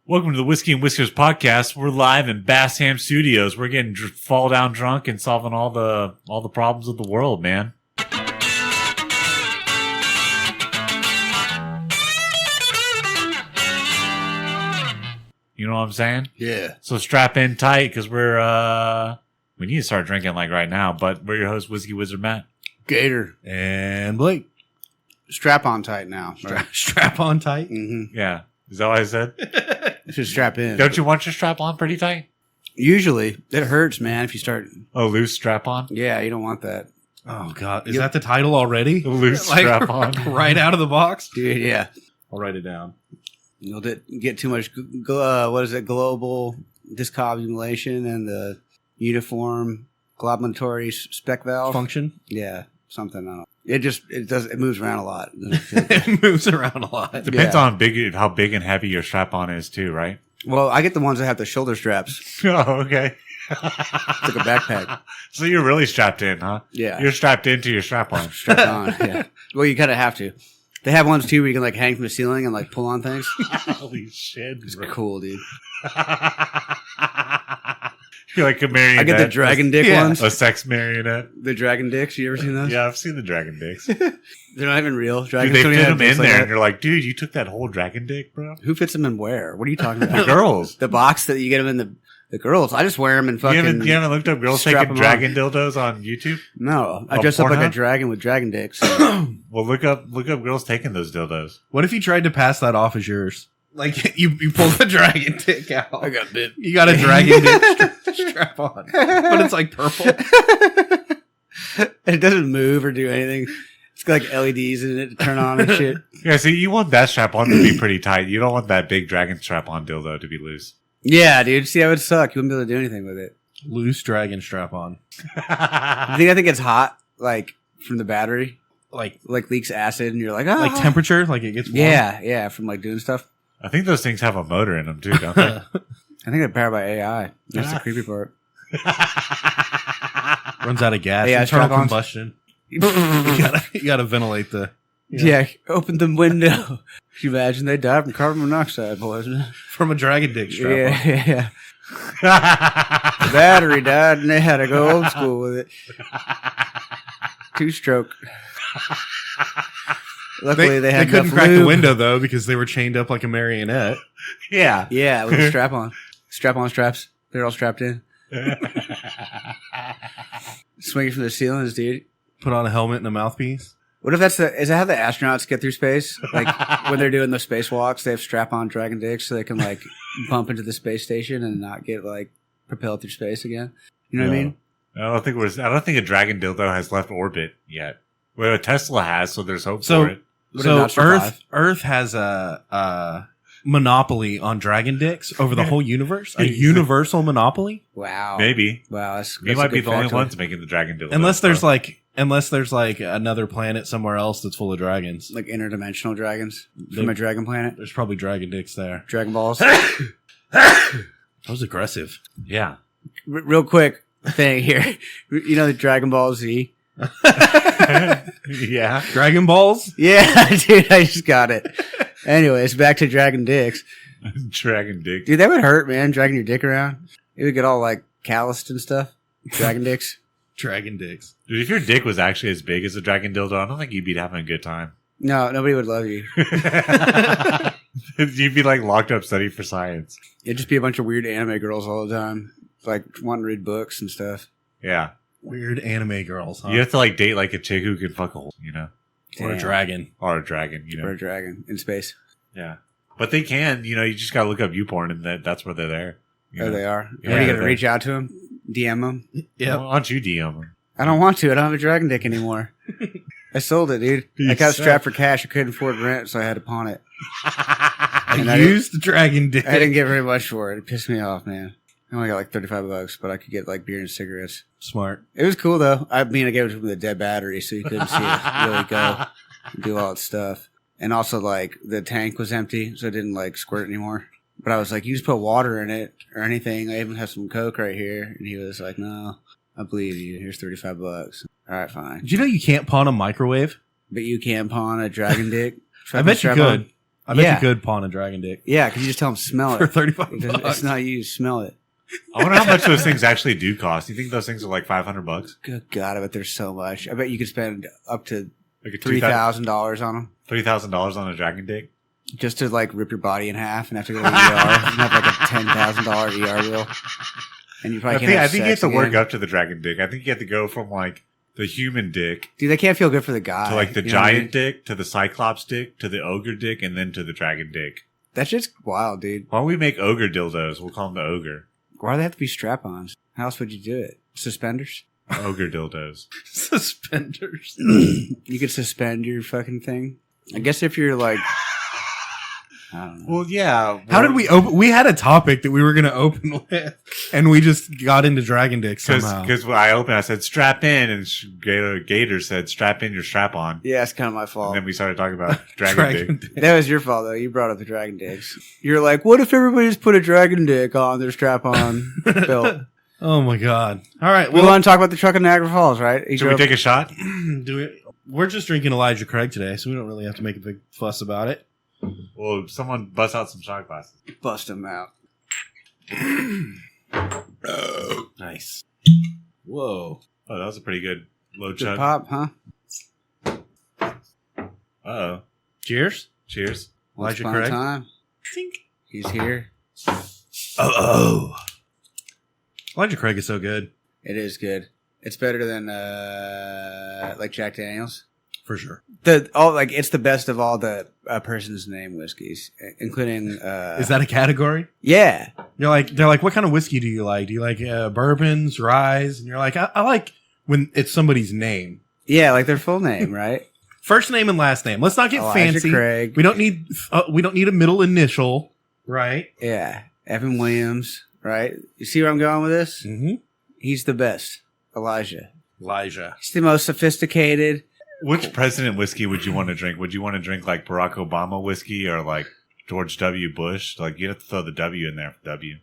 Welcome to the Whiskey and Whiskers podcast. We're live in Bassham Studios. We're getting fall down drunk and solving all the problems of the world, man. You know what I'm saying? Yeah. So strap in tight because we need to start drinking like right now. But we're your host, Whiskey Wizard Matt, Gator, and Blake. Strap on tight now. Strap on tight. Mm-hmm. Yeah, is that what I said? Should strap in. Don't you want your strap on pretty tight? Usually, it hurts, man. If you start, Loose strap on. yeah, you don't want that, Oh God, is that the title already? Loose strap on. Right out of the box. dude. Yeah, I'll write it down. you'll get too much. What is it? Global discombobulation and the uniform globulatory spec valve Function. Yeah, something. I don't know. It moves around a lot. It moves around a lot. Depends on how big and heavy your strap on is too, right? Well, I get the ones that have the shoulder straps. Oh, okay. It's like a backpack. So you're really strapped in, huh? Yeah. You're strapped into your strap on. Strapped on. Yeah. Well, you kind of have to. They have ones too where you can like hang from the ceiling and like pull on things. Holy shit. It's bro. cool, dude. You're like a marionette. I get the dragon dick ones. A sex marionette. The dragon dicks. You ever seen those? Yeah, I've seen the dragon dicks. They're not even real. Dude, Dragons they don't fit even them have dicks in like there that. and you're like, dude, you took that whole dragon dick, bro? Who fits them in where? What are you talking The about? girls. The box that you get them in the girls. I just wear them and You fucking. haven't looked up girls strap taking 'em dragon dildos on YouTube? No, I Oh, dress up like a Pornhub? dragon with dragon dicks. Well, look up girls taking those dildos. What if you tried to pass that off as yours? Like you pull the dragon dick out. I got bit. You got a dragon dick strap on, but it's like purple. It doesn't move or do anything. It's got like LEDs in it to turn on and shit. Yeah, see, you want that strap on to be pretty tight. You don't want that big dragon strap on dildo to be loose. Yeah, dude. See, that would suck. You wouldn't be able to do anything with it. Loose dragon strap on. I think it's hot, like from the battery, Like leaks acid, and you're like, oh, like temperature, like it gets warm. Yeah, from like doing stuff. I think those things have a motor in them too, don't they? I think they're powered by AI. That's the creepy part. Runs out of gas. Yeah, Internal strap-ons. combustion. You gotta ventilate the. Yeah, open the window. Can you imagine they died from carbon monoxide poisoning? From a dragon dick strap on. Yeah. The battery died, and they had to go old school with it. 2-stroke. Luckily, they had couldn't enough crack the lube. window though because they were chained up like a marionette. Yeah. Yeah, with a strap on. Strap on straps. They're all strapped in. Swinging from the ceilings, dude. Put on a helmet and a mouthpiece. What if is that how the astronauts get through space? Like when they're doing the spacewalks, they have strap-on dragon dicks so they can like bump into the space station and not get like propelled through space again. You know what I mean? I don't think a dragon dildo has left orbit yet. Well, a Tesla has, so there's hope for it. Would it not survive? Earth has a monopoly on dragon dicks over the whole universe. A universal monopoly, Wow. Maybe. Wow. We might a be good the only factoid. ones making the dragon dildo. unless there's like another planet somewhere else that's full of dragons. Like interdimensional dragons from a dragon planet. There's probably dragon dicks there. Dragon balls. That was aggressive. Yeah. Real quick thing here. You know the Dragon Ball Z? Yeah. Dragon balls. Yeah, dude, I just got it. Anyways, back to dragon dicks. Dragon dick. Dude, that would hurt, man, dragging your dick around. It would get all, like, calloused and stuff. Dragon dicks. Dragon dicks. Dude, if your dick was actually as big as a dragon dildo, I don't think you'd be having a good time. No, nobody would love you. You'd be like locked up studying for science. It'd just be a bunch of weird anime girls all the time. Like, wanting to read books and stuff. Yeah. Weird anime girls, huh? You have to like date like a chick who can fuck a hole, you know? Or a Damn. dragon. Or a dragon, you Or know? a dragon in space. Yeah. But they can, you know, you just gotta look up YouPorn and that's where they're there. You Oh, know? they are. Yeah, What are you going to they- reach out to them? DM them? Yep. Why don't you DM them? I don't want to. I don't have a dragon dick anymore. I sold it, dude. You I got said- strapped for cash. I couldn't afford rent, so I had to pawn it. And I I used the dragon dick. I didn't get very much for it. It pissed me off, man. I only got like $35, but I could get like beer and cigarettes. Smart. It was cool though. I mean, I gave it to him with a dead battery, so you couldn't see it really go and do all its stuff. And also, like the tank was empty, so it didn't like squirt anymore. But I was like, you just put water in it or anything. I even have some Coke right here. And he was like, no, I believe you. Here's $35. All right, fine. Did you know you can't pawn a microwave? But you can pawn a dragon dick. I bet you Strap could. on. I bet Yeah. you could pawn a dragon dick Yeah, because you just tell them smell for it. $35. It's not you, smell it. I wonder how much those things actually do cost. You think those things are like $500? Good God, I bet there's so much. I bet you could spend up to Like a $3,000 on them $3,000 on a dragon dick? just to like rip your body in half and have to go to the ER and have like a $10,000 ER bill. And you probably can't have I think you have sex to work again. up to the dragon dick. I think you have to go from like the human dick Dude, they can't feel good for the guy. to like the You know what I giant mean? dick to the cyclops dick to the ogre dick and then to the dragon dick. That shit's wild, dude. Why don't we make ogre dildos? We'll call them the ogre. Why do they have to be strap-ons? How else would you do it? Suspenders? Ogre dildos. Suspenders. You could suspend your fucking thing. I guess if you're like, I don't know. Well, yeah. How did we open? We had a topic that we were going to open with, and we just got into dragon dick somehow. Because when I opened, I said strap in, and Gator said strap in your strap on. Yeah, it's kind of my fault. And then we started talking about dragon dick. That was your fault, though. You brought up the dragon dicks. You're like, what if everybody just put a dragon dick on their strap-on belt? Oh my god! All right, We well, want to talk about the truck in Niagara Falls, right? Should we take a shot? we're just drinking Elijah Craig today, so we don't really have to make a big fuss about it. Well, someone bust out some shot glasses. Bust them out. Nice. Whoa. Oh, that was a pretty good low Good chug. pop, huh? Uh-oh. Cheers. Cheers. Once Elijah upon a Craig. time. He's here. Oh. Elijah Craig is so good. It is good. It's better than like Jack Daniels. For sure. It's the best of all the person's name whiskeys, including. Is that a category? Yeah. They're like, what kind of whiskey do you like? Do you like bourbons, ryes? And you're like, I like when it's somebody's name. Yeah, like their full name, right? First name and last name. Let's not get Elijah fancy. Craig. We don't need a middle initial, right? Yeah. Evan Williams, right? You see where I'm going with this? Mm-hmm. He's the best. Elijah. Elijah. He's the most sophisticated. Which president whiskey would you want to drink? Would you want to drink like Barack Obama whiskey or like George W. Bush? Like you have to throw the W in there for W.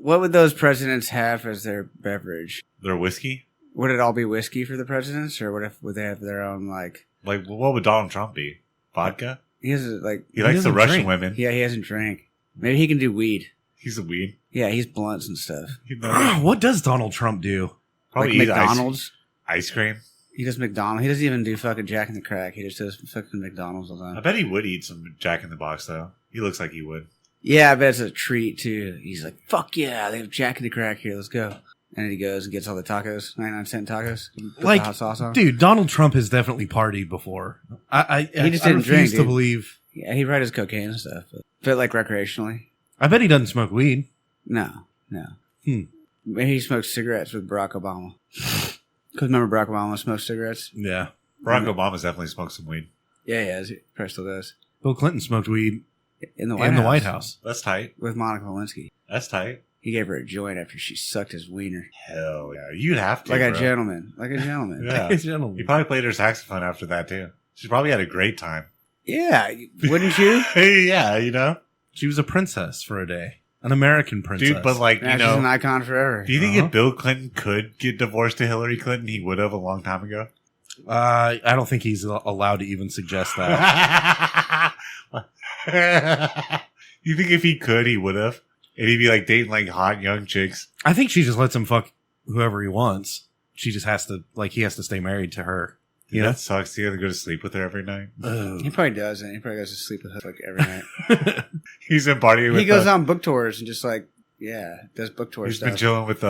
What would those presidents have as their beverage? Their whiskey? Would it all be whiskey for the presidents, or would they have their own like? Like what would Donald Trump be? Vodka? He has like. He likes the doesn't Russian drink. women. Yeah, he hasn't drank. Maybe he can do weed. He's a weed. Yeah, he's blunts and stuff. What does Donald Trump do? Probably Like eat McDonald's. ice cream. He does McDonald's. He doesn't even do fucking Jack in the Crack. He just does fucking McDonald's all the I time. bet he would eat some Jack in the Box though. He looks like he would. Yeah, I bet it's a treat too. He's like, fuck yeah, they have Jack in the Crack here. Let's go. And then he goes and gets all the tacos, 99-cent tacos. Put Like, the hot sauce on. Dude, Donald Trump has definitely partied before. He just I didn't refuse drink, to dude. believe. Yeah, he ride his cocaine and stuff, but like recreationally. I bet he doesn't smoke weed. No. Hmm. Maybe he smokes cigarettes with Barack Obama. Because remember Barack Obama smoked cigarettes? Yeah. Barack Obama's definitely smoked some weed. Yeah, he has. He probably still does. Bill Clinton smoked weed In the in the White House. House. That's tight. With Monica Lewinsky. That's tight. He gave her a joint after she sucked his wiener. Hell yeah. You'd have to. Like a bro. gentleman. Like a gentleman. Yeah. Ladies and gentlemen. He probably played her saxophone after that too. She probably had a great time. Yeah, wouldn't you? Yeah, you know? She was a princess for a day. An American princess. Dude, but like, Now you she's an know, icon forever. do you think Uh-huh. if Bill Clinton could get divorced to Hillary Clinton, he would have a long time ago? I don't think he's allowed to even suggest that. You think if he could, he would have? And he'd be like dating like hot young chicks. I think she just lets him fuck whoever he wants. She just has to, he has to stay married to her. Yeah, that sucks. You have to go to sleep with her every night. He probably doesn't. He probably goes to sleep with her like every night. He's been partying with He goes on book tours and just like, does book tour He's stuff. been chilling with,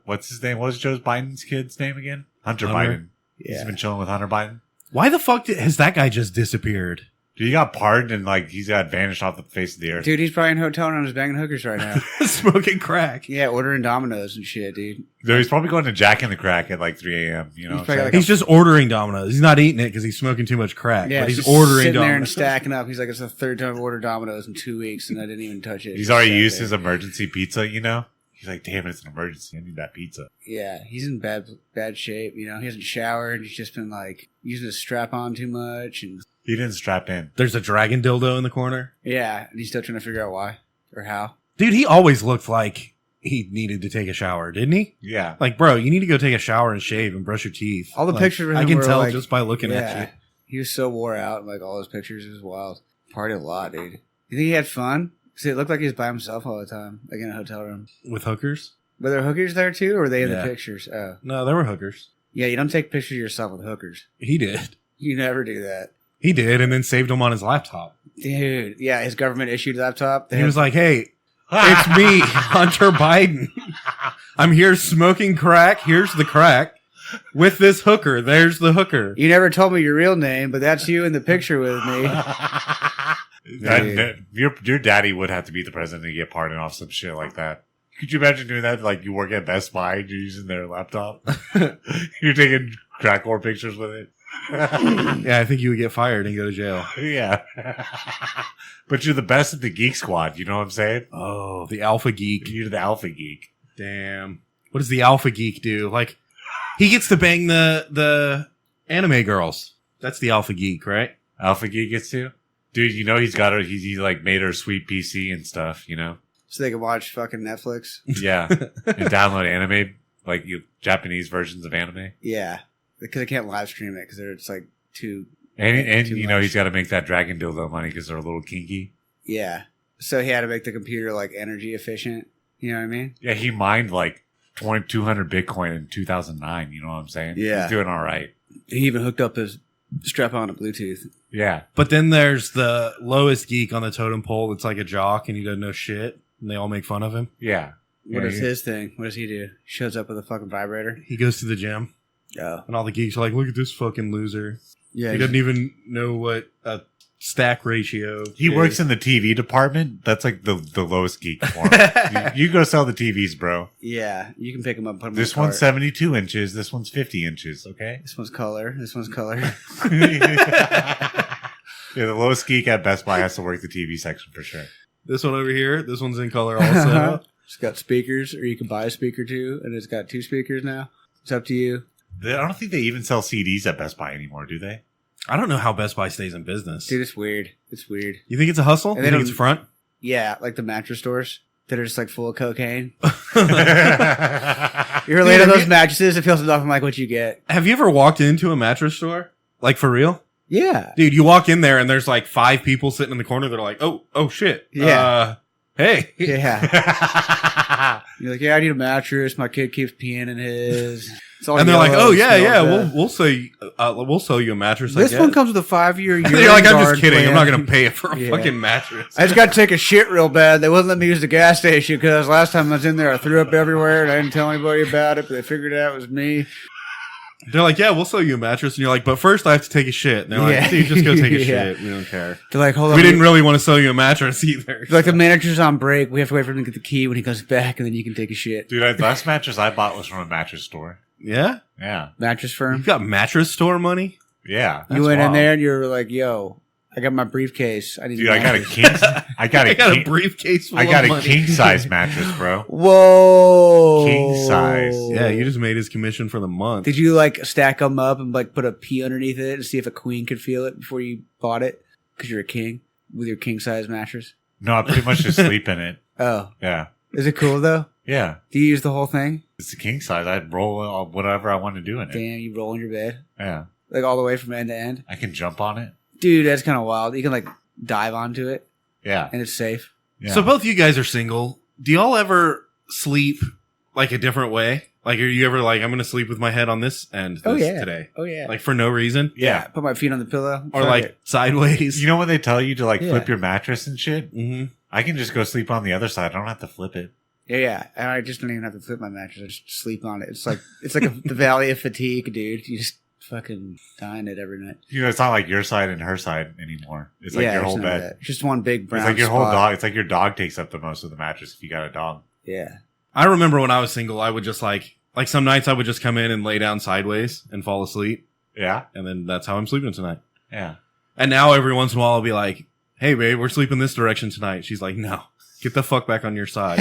what's his name? What was Joe Biden's kid's name again? Hunter Hunter? Biden. He's been chilling with Hunter Biden. Why the fuck has that guy just disappeared? Dude, he got pardoned and like he's got vanished off the face of the earth. Dude, he's probably in a hotel rooms banging hookers right now. Smoking crack. Yeah, ordering Domino's and shit, dude. So he's probably going to Jack in the Crack at like 3 a.m. You know, He's what probably I'm saying? like He's just ordering Domino's. He's not eating it because he's smoking too much crack. Yeah, but he's just ordering sitting there and Domino's. stacking up. He's like, it's the third time I've ordered Domino's in 2 weeks and I didn't even touch it. He's already Sat used there. his emergency pizza. You know, he's like, damn, it's an emergency. I need that pizza. Yeah, he's in bad shape. You know, he hasn't showered. He's just been like using his strap on too much, and He didn't strap in. There's a dragon dildo in the corner. yeah, and he's still trying to figure out why or how. Dude, he always looked like he needed to take a shower, didn't he? Yeah. Like, bro, you need to go take a shower and shave and brush your teeth. All the Like, pictures of him I can were tell like- just by looking at Yeah, you. he was so wore out. Like all his pictures, it was wild. Partied a lot, dude. You think he had fun? Because it looked like he was by himself all the time, like in a hotel room. With hookers? Were there hookers there too, or were they in Yeah. the pictures? Oh. No, there were hookers. Yeah, you don't take pictures of yourself with hookers. He did. You never do that. He did, and then saved them on his laptop. Dude, yeah, his government issued laptop. He was like, hey, it's me, Hunter Biden. I'm here smoking crack. Here's the crack. With this hooker. There's the hooker. You never told me your real name, but that's you in the picture with me. Your daddy would have to be the president to get pardoned off some shit like that. Could you imagine doing that? Like you work at Best Buy and you're using their laptop. You're taking crack whore pictures with it. Yeah, I think you would get fired and go to jail. Yeah. But you're the best at the geek squad. You know what I'm saying? Oh, the alpha geek. You're the alpha geek. Damn. What does the alpha geek do? Like, he gets to bang the anime girls. That's the alpha geek, right? Alpha geek gets to? Dude, you know he like made her sweet PC and stuff, you know? So they can watch fucking Netflix. Yeah. And download anime, like Japanese versions of anime. Yeah. Because they can't live stream it because it's like too... And too you know, much. he's got to make that dragon dildo money because they're a little kinky. Yeah. So he had to make the computer like energy efficient. You know what I mean? Yeah, he mined like 2,200 Bitcoin in 2009. You know what I'm saying? Yeah. He's doing all right. He even hooked up his strap on to Bluetooth. Yeah. But then there's the lowest geek on the totem pole that's like a jock and he doesn't know shit. And they all make fun of him. Yeah. What Yeah, is his thing? What does he do? Shows up with a fucking vibrator? He goes to the gym Oh. and all the geeks are like, look at this fucking loser. Yeah. He doesn't even know what a stack ratio He is. works in the TV department. That's like the lowest geek form. you go sell the TVs, bro. Yeah. You can pick him up and put him This in the one's cart. 72 inches. This one's 50 inches. Okay. This one's color. This one's color. Yeah, the lowest geek at Best Buy has to work the TV section for sure. This one over here. This one's in color also. It's got speakers, or you can buy a speaker too, and it's got 2 speakers now. It's up to you. I don't think they even sell CDs at Best Buy anymore, do they? I don't know how Best Buy stays in business. Dude, it's weird. It's weird. You think it's a hustle? And You they think don't- it's a front? Yeah, like the mattress stores that are just like full of cocaine. Yeah, You ever laid on have those you- mattresses? It feels nothing like what you get. Have you ever walked into a mattress store? Like for real? Yeah. Dude, you walk in there and there's like 5 people sitting in the corner. They're like, oh shit. Yeah. Hey. Yeah. You're like, yeah, I need a mattress. My kid keeps peeing in his. It's all And they're like, yellow, oh yeah, smells yeah, bad. we'll sell you a mattress. I This guess. one comes with a 5-year. And you're like, I'm just guard kidding. I'm plan. not gonna pay it for a Yeah. fucking mattress. I just got to take a shit real bad. They wouldn't let me use the gas station because last time I was in there, I threw up everywhere and I didn't tell anybody about it, but they figured out it was me. They're like, yeah, we'll sell you a mattress. And you're like, but first I have to take a shit. And they're like, Yeah. dude, just go take a Yeah. shit. We don't care. They're like, hold on. We didn't really want to sell you a mattress either. Like the manager's on break. We have to wait for him to get the key when he comes back, and then you can take a shit. dude, the last mattress I bought was from a mattress store. Yeah? Yeah, Mattress firm. You've got mattress store money? yeah. You went in wild. there and you were like, "Yo, I got my briefcase. I need." Dude, a I got a mattress." king. I got I a got a king. briefcase full I got of a money. king size mattress, bro. Whoa, King size. Yeah, you just made his commission for the month. Did you like stack them up and like put a pea underneath it and see if a queen could feel it before you bought it? Because you're a king with your king size mattress. No, I pretty much just sleep in it. Oh, Yeah, is it cool though? yeah. Do you use the whole thing? It's a king size. I'd roll whatever I want to do in it. Damn, you roll in your bed Yeah, like all the way from end to end. I can jump on it. Dude, that's kind of wild. You can like dive onto it Yeah, and it's safe. yeah. So both you guys are single. Do y'all ever sleep like a different way? Like, are you ever like, I'm going to sleep with my head on this end Oh, yeah. today? Oh yeah, Like for no reason? yeah. put my feet on the pillow Or Fuck like it. sideways? You know when they tell you to like Yeah. flip your mattress and shit? Mm-hmm. I can just go sleep on the other side. I don't have to flip it. Yeah, and I just don't even have to flip my mattress. I just sleep on it. It's like the valley of fatigue, dude. You just fucking die in it every night. You know, it's not like your side and her side anymore. It's like your there's whole none of bed. that. It's just one big brown. It's like your whole spot. dog. It's like your dog takes up the most of the mattress if you got a dog. Yeah, I remember when I was single, I would just like some nights I would just come in and lay down sideways and fall asleep. Yeah, And then that's how I'm sleeping tonight. yeah. And now every once in a while I'll be like, hey babe, we're sleeping this direction tonight. She's like, no, get the fuck back on your side.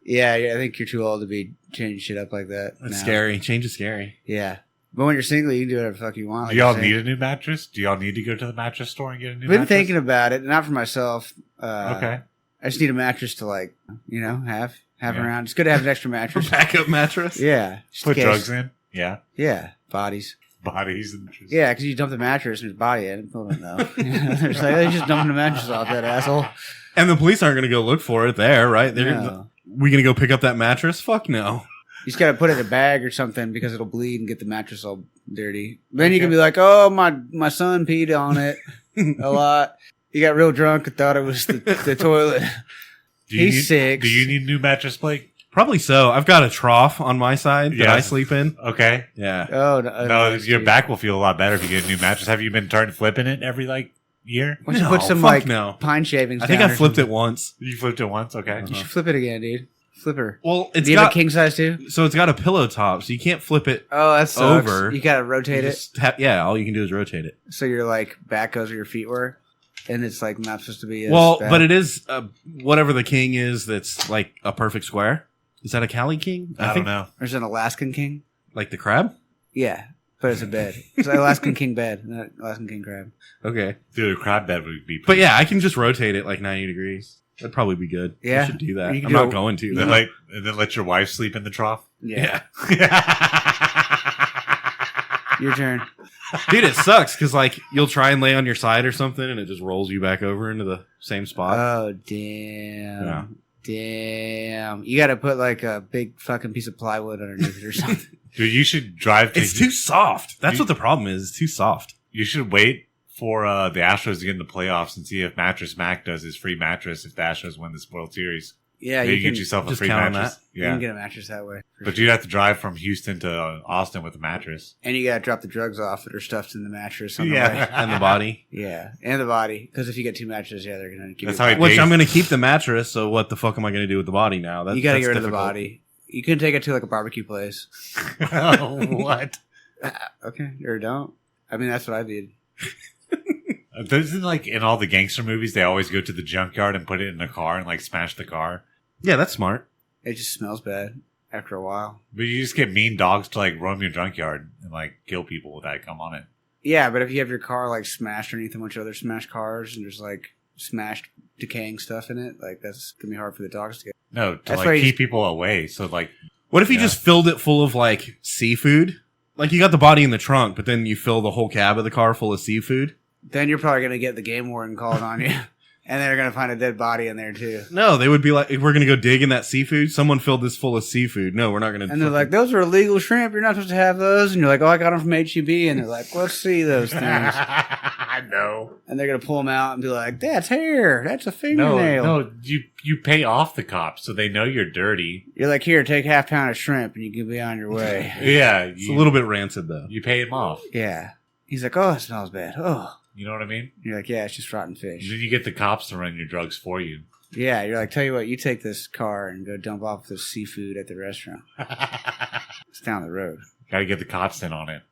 yeah. I think you're too old to be changing shit up like that. It's now. scary. Change is scary. Yeah, but when you're single, you can do whatever the fuck you want. Do y'all need a new mattress? Do y'all need to go to the mattress store and get a new I've been mattress? thinking about it, not for myself. Okay. I just need a mattress to like, have Yeah. around. It's good to have an extra mattress. Backup mattress. Yeah, just in Put case. drugs in? Yeah. Yeah, bodies. bodies and Yeah, because you dump the mattress and his body in. People don't know. It's like, they just dumping the mattress off that asshole. And the police aren't going to go look for it there, right? No. We going to go pick up that mattress? Fuck no. You just got to put it in a bag or something because it'll bleed and get the mattress all dirty. Then you can be like, oh, my son peed on it a lot. He got real drunk and thought it was the toilet. He's 6. Do you need a new mattress, Blake? Probably so. I've got a trough on my side that I sleep in. Okay. Yeah. Oh, no, your back will feel a lot better if you get a new mattress. Have you been flipping it every year? Why don't you put some pine shavings? I think I flipped it once. You flipped it once? Okay. You should flip it again, dude. Flip her. Well, do you have a king size too? So it's got a pillow top, so you can't flip it. Oh, that sucks. Over. You gotta rotate it. All you can do is rotate it. So your back goes where your feet were. And it's not supposed to be. But it is whatever the king is. That's like a perfect square. Is that a Cali king? I don't know. There's an Alaskan king. Like the crab? Yeah, but it's a bed. It's an Alaskan king bed, not Alaskan king crab. Okay, dude, a crab bed would be. But yeah, I can just rotate it 90 degrees. That'd probably be good. Yeah, I should do that. I'm not going to. And then let your wife sleep in the trough. Yeah. Your turn. Dude, it sucks because you'll try and lay on your side or something and it just rolls you back over into the same spot. Oh, damn. Yeah. Damn. You got to put a big fucking piece of plywood underneath it or something. Dude, you should drive to... It's too soft. That's what the problem is. It's too soft. You should wait for the Astros to get in the playoffs and see if Mattress Mac does his free mattress if the Astros win this World Series. Yeah, you can get yourself a free mattress. Yeah. You can get a mattress that way. But you'd have to drive from Houston to Austin with a mattress. And you got to drop the drugs off that are stuffed in the mattress on the way. And the body. Yeah, and the body. Because if you get 2 mattresses, they're going to keep it. I'm going to keep the mattress, so what the fuck am I going to do with the body now? You got to get rid of the body. You can take it to a barbecue place. Oh, what? Okay, or don't. I mean, that's what I did. Isn't in all the gangster movies, they always go to the junkyard and put it in a car and smash the car? Yeah, that's smart. It just smells bad after a while. But you just get mean dogs to roam your junkyard and kill people that come on it. Yeah, but if you have your car smashed underneath a bunch of other smashed cars and there's smashed decaying stuff in it, that's gonna be hard for the dogs to get. No, to keep people away. So what if you just filled it full of seafood? You got the body in the trunk, but then you fill the whole cab of the car full of seafood. Then you're probably gonna get the game warden called on you. And they're going to find a dead body in there, too. No, they would be like, we're going to go dig in that seafood. Someone filled this full of seafood. No, we're not going to. And they're like, those are illegal shrimp. You're not supposed to have those. And you're like, oh, I got them from HEB. And they're like, let's see those things. I know. And they're going to pull them out and be like, that's hair. That's a fingernail. No, you pay off the cops so they know you're dirty. You're like, here, take half pound of shrimp and you can be on your way. Yeah. It's a little bit rancid, though. You pay him off. Yeah. He's like, oh, it smells bad. Oh. You know what I mean? You're like, yeah, it's just rotten fish. Then you get the cops to run your drugs for you. Yeah, you're like, tell you what, you take this car and go dump off the seafood at the restaurant. It's down the road. Got to get the cops in on it,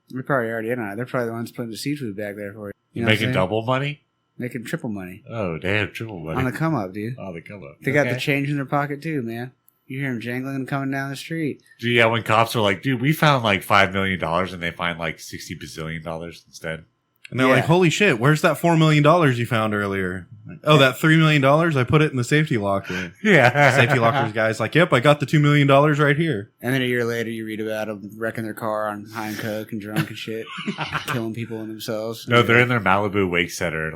They're probably already in on it. They're probably the ones putting the seafood back there for you. You making double money? Making triple money. Oh, they have triple money. On the come up, dude. On the come up. They got the change in their pocket, too, man. You hear them jangling and coming down the street. Yeah, when cops are like, dude, we found $5 million and they find $60 bazillion instead. And they're like, holy shit, where's that $4 million you found earlier? Oh, that $3 million? I put it in the safety locker. Yeah. Safety locker's guy's like, yep, I got the $2 million right here. And then a year later, you read about them wrecking their car on high and coke and drunk and shit. Killing people and themselves. No, they're in their Malibu wake setter,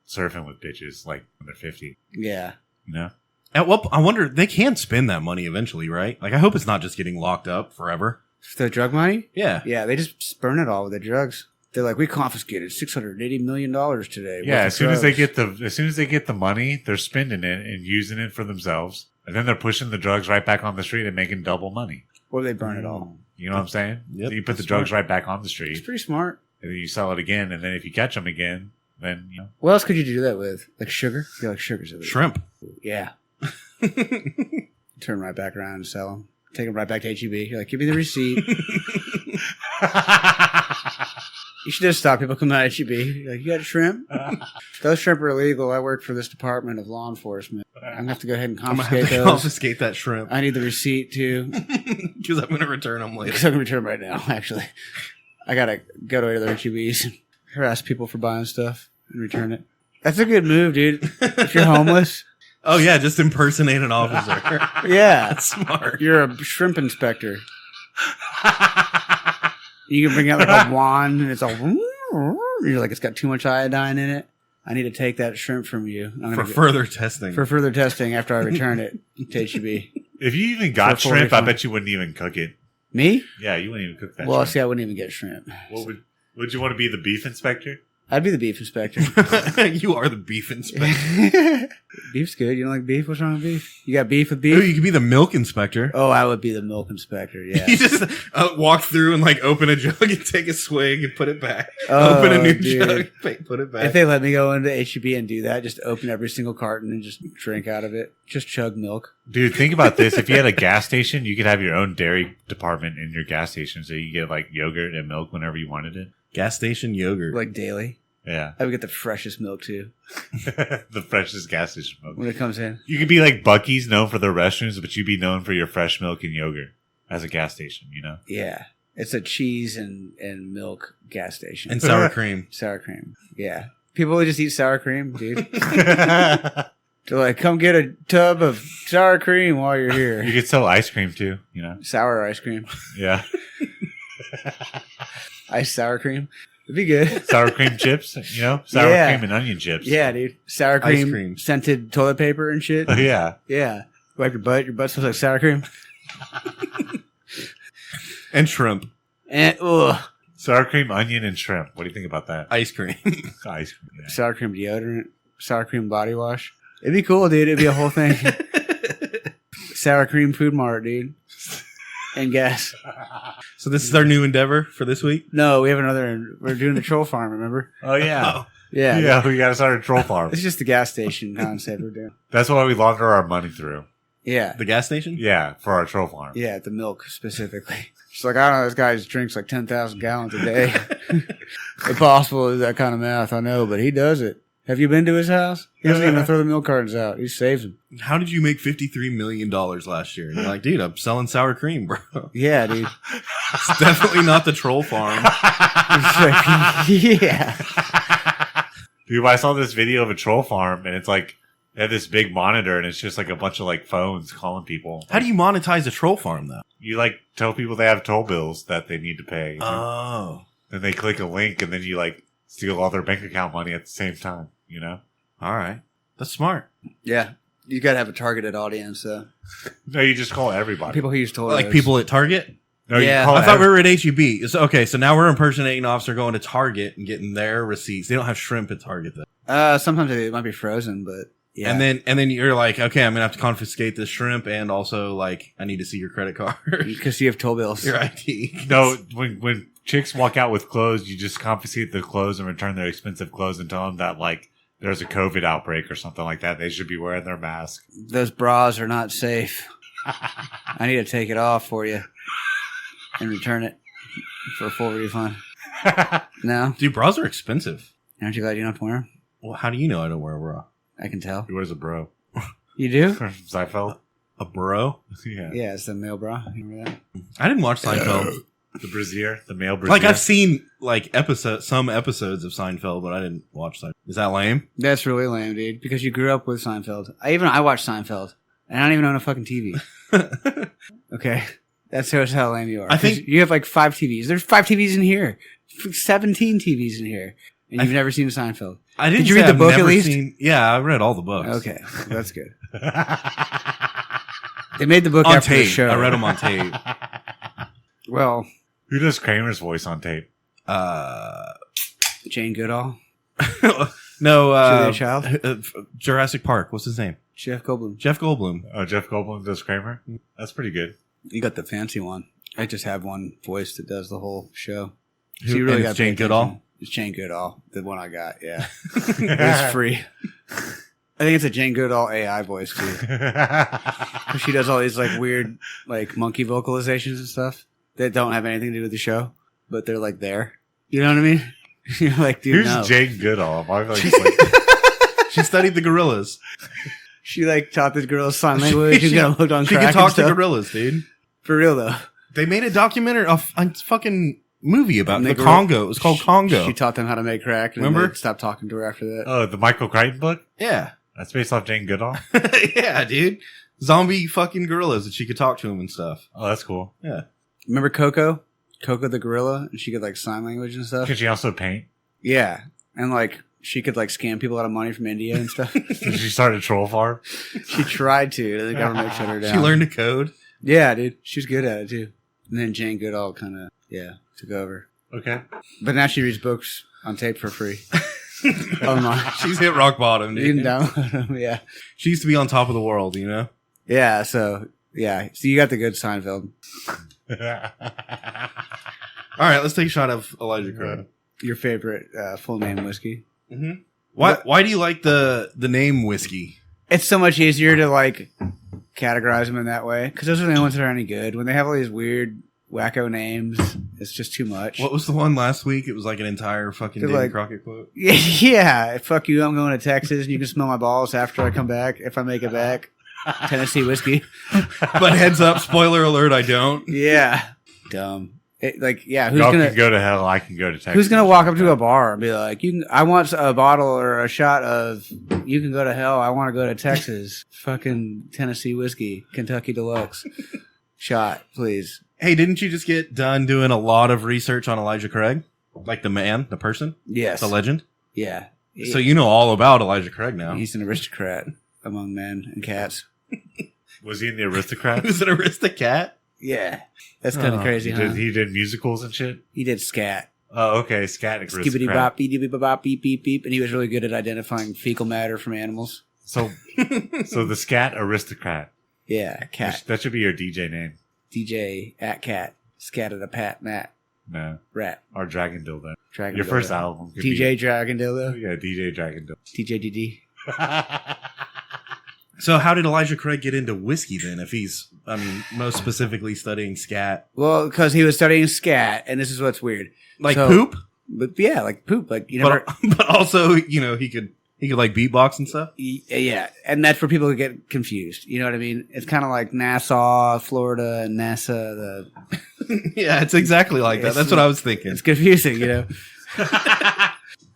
surfing with bitches, when they're 50. Yeah. At what I wonder, they can spend that money eventually, right? I hope it's not just getting locked up forever. The drug money? Yeah. Yeah, they just burn it all with the drugs. They're like, we confiscated $680 million today. Yeah, as soon as they get the money, they're spending it and using it for themselves, and then they're pushing the drugs right back on the street and making double money. Or they burn it all. You know what I'm saying? Yep, so you put the drugs right back on the street. It's pretty smart. And then you sell it again, and then if you catch them again, then What else could you do that with? Like sugar? I feel like sugar's a shrimp. Yeah. Turn right back around and sell them. Take them right back to HEB. You're like, give me the receipt. You should just stop people coming out of HEB. You're like, you got shrimp? Those shrimp are illegal. I work for this department of law enforcement. I'm going to have to go ahead and confiscate those. Confiscate that shrimp. I need the receipt, too. Because I'm going to return them later. Because I'm going to return them right now, actually. I got to go to other HEBs and harass people for buying stuff and return it. That's a good move, dude. If you're homeless. Oh, yeah, just impersonate an officer. Yeah. That's smart. You're a shrimp inspector. You can bring out like a wand, and it's all. You're like, it's got too much iodine in it. I need to take that shrimp from you. For further testing. For further testing after I return it to HEB. If you even got shrimp, I bet you wouldn't even cook it. Me? Yeah, you wouldn't even cook that Well, shrimp. see, I wouldn't even get shrimp. Would you want to be the beef inspector? I'd be the beef inspector. You are the beef inspector. Beef's good. You don't like beef? What's wrong with beef? You got beef with beef? Ooh, you could be the milk inspector. Oh, I would be the milk inspector, yeah. You just walk through and like open a jug and take a swig and put it back. Oh, Open a new dude. jug, put it back. If they let me go into HEB and do that, just open every single carton and just drink out of it. Just chug milk. Dude, think about this. If you had a gas station, you could have your own dairy department in your gas station. So you get like yogurt and milk whenever you wanted it. Gas station yogurt. Like daily. Yeah. I would get the freshest milk too. The freshest gas station milk. When it comes in. You could be like Buc-ee's, known for their restrooms, but you'd be known for your fresh milk and yogurt as a gas station, you know? Yeah. It's a cheese and milk gas station. and sour cream. Sour cream. Yeah. People just eat sour cream, dude. They're like, come get a tub of sour cream while you're here. You could sell ice cream too, you know? Sour ice cream. Yeah. Ice sour cream. It'd be good. Sour cream chips, you know? Sour Yeah. cream and onion chips. Yeah, dude. Sour Ice cream, cream. scented toilet paper and shit. Oh, yeah. Yeah. Wipe your butt. Your butt smells like sour cream. And shrimp. And, ugh. Sour cream, onion, and shrimp. What do you think about that? Ice cream. Ice cream. Yeah. Sour cream deodorant. Sour cream body wash. It'd be cool, dude. It'd be a whole thing. Sour cream food mart, dude. And gas. So this is our new endeavor for this week? No, we have another. We're doing the troll farm, remember? Oh, yeah. Yeah. Yeah, we got to start a troll farm. It's just the gas station concept we're doing. That's why we launder our money through. Yeah. The gas station? Yeah, for our troll farm. Yeah, the milk specifically. It's like, I don't know, this guy just drinks like 10,000 gallons a day. Impossible to do that kind of math, I know, but he does it. Have you been to his house? He doesn't even throw the milk cartons out. He saves them. How did you make $53 million last year? And you're like, dude, I'm selling sour cream, bro. Yeah, dude. It's definitely not the troll farm. Yeah. Dude, I saw this video of a troll farm, and it's like, they have this big monitor, and it's just like a bunch of like phones calling people. How do you monetize a troll farm, though? You like tell people they have toll bills that they need to pay. Oh. Then they click a link, and then you like steal all their bank account money at the same time, you know? All right. That's smart. Yeah. You got to have a targeted audience, though. No, you just call everybody. People who use toll Like people at Target? No, Yeah. you call I thought we were at HEB. So, okay, so now we're impersonating an officer going to Target and getting their receipts. They don't have shrimp at Target, though. Sometimes it might be frozen, but yeah. And then you're like, okay, I'm gonna have to confiscate this shrimp, and also like I need to see your credit card, Because you have toll bills. your ID. No, when chicks walk out with clothes, you just confiscate the clothes and return their expensive clothes and tell them that like there's a COVID outbreak or something like that. They should be wearing their mask. Those bras are not safe. I need to take it off for you and return it for a full refund. No? Dude, bras are expensive. Aren't you glad you don't have to wear them? Well, how do you know I don't wear a bra? I can tell. He wears a bro. You do? From Seinfeld? A bro? Yeah. Yeah, it's the male bra. You remember that? I didn't watch Seinfeld. The brassiere, the male brassiere. Like I've seen like some episodes of Seinfeld, but I didn't watch Seinfeld. Is that lame? That's really lame, dude. Because you grew up with Seinfeld. I watched Seinfeld, and I don't even own a fucking TV. Okay, that shows how lame you are. I think- you have like 5 TVs. There's 5 TVs in here. 17 TVs in here, and you've never seen Seinfeld. I didn't. Did you say read the I've book at never least? Yeah, I read all the books. Okay, that's good. They made the book On after the tape. show. I read them on tape. Well, Who does Kramer's voice on tape? Jane Goodall, No, Julia Child, Jurassic Park. What's his name? Jeff Goldblum. Jeff Goldblum. Oh, Jeff Goldblum does Kramer? That's pretty good. You got the fancy one. I just have one voice that does the whole show. Who- and it's gotta Jane pay Goodall? attention. It's Jane Goodall, the one I got. Yeah, it's free. I think it's a Jane Goodall AI voice too. She does all these like weird like monkey vocalizations and stuff that don't have anything to do with the show, but they're like there. You know what I mean? You're like, dude, Who's no. Jane Goodall? I feel like it's like, She studied the gorillas. She like taught this girl sign language and got hooked on She crack can talk and to stuff. gorillas, dude. For real though. They made a documentary, a fucking movie about And the they grew Congo. up- It was called Congo. She taught them how to make crack. And Remember? they stopped talking to her after that. oh, the Michael Crichton book? Yeah. That's based off Jane Goodall? Yeah, dude. Zombie fucking gorillas that she could talk to them and stuff. Oh, that's cool. Yeah. Remember Coco? Coco the gorilla, and she could like sign language and stuff. Could she also paint? Yeah, and like she could like scam people out of money from India and stuff. Did she start a troll farm? She tried to. The government shut her down. She learned to code. Yeah, dude, she was good at it too. And then Jane Goodall kind of took over. Okay. But now she reads books on tape for free. Online. She's hit rock bottom, dude. You can download them. Yeah. She used to be on top of the world, you know? Yeah. So you got the good Seinfeld. All right, let's take a shot of Elijah Craig. Your favorite full name whiskey. Mm-hmm. Why do you like the name whiskey? It's so much easier to like categorize them in that way because those are the only ones that are any good. When they have all these weird wacko names, it's just too much. What was the one last week? It was like an entire fucking They're Davy like- Crockett quote. Yeah, fuck you. I'm going to Texas, and you can smell my balls after I come back. If I make it back, Tennessee whiskey. But heads up, spoiler alert, I don't. Yeah, dumb. Who's Y'all gonna can go to hell. I can go to Texas. who's gonna walk up to a bar and be like, I want a bottle or a shot of. You can go to hell. I want to go to Texas. Fucking Tennessee whiskey, Kentucky Deluxe shot, please. Hey, didn't you just get done doing a lot of research on Elijah Craig? Like the man, the person, Yes, the legend? yeah. So you know all about Elijah Craig now. He's an aristocrat among men and cats. Was he in the Aristocrat? Who's an aristocrat? Yeah, that's kind of Oh, crazy, huh? He did musicals and shit. He did scat. Oh, okay. Scat and Skibbity Aristocrat. bop, beep bop, beep beep beep, and he was really good at identifying fecal matter from animals. So the Scat Aristocrat. Yeah, cat. That should be your DJ name. DJ at cat. Scat at a pat nat No, rat. our Dragon Dildo. Dragon Your dildo. first album. could DJ Dragon dildo. Be, yeah, DJ Dragon DJ DD. Dildo. So how did Elijah Craig get into whiskey then? If he's, most specifically studying scat, Well, because he was studying scat, and this is what's weird. like So- poop, But yeah, like poop. Like you never. but also he could like beatbox and stuff. Yeah, and that's where people get confused. You know what I mean? It's kind of like Nassau, Florida, and NASA. Yeah, it's exactly like that. That's what I was thinking. It's confusing, you know.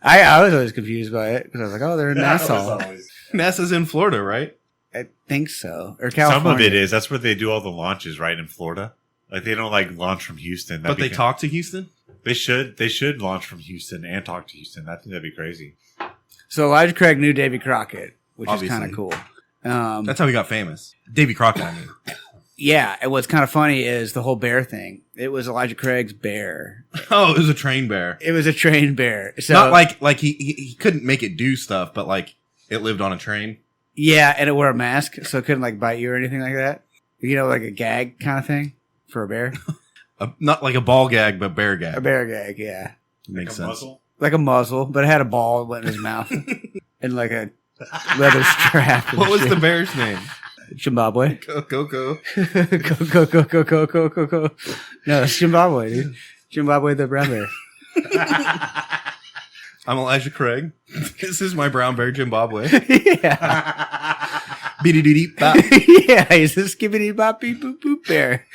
I was always confused by it because I was like, oh, they're in Nassau. NASA's in Florida, right? I think so, or California. Some of it is. That's where they do all the launches, right in Florida. Like they don't like launch from Houston. But they talk to Houston. They should. They should launch from Houston and talk to Houston. I think that'd be crazy. So Elijah Craig knew Davy Crockett, which Obviously. is kind of cool. That's how he got famous. Davy Crockett, I mean. Yeah, and what's kind of funny is the whole bear thing. It was Elijah Craig's bear. Oh, it was a trained bear. It was a trained bear. So Not like he couldn't make it do stuff, but like it lived on a train. yeah, and it wore a mask, so it couldn't like bite you or anything like that. You know, like a gag kind of thing for a bear. Not like a ball gag, but bear A gag. bear gag, yeah, Makes sense. like a muzzle, but it had a ball that went in his mouth and like a leather strap. and What was shit. the bear's name? Zimbabwe? Go. Go. No, it's Zimbabwe, dude. Zimbabwe the brown bear. I'm Elijah Craig. This is my brown bear, Zimbabwe. Yeah. Beep-de-dee-dee, bop. Yeah, he's a skibbity bop beep boop boop bear.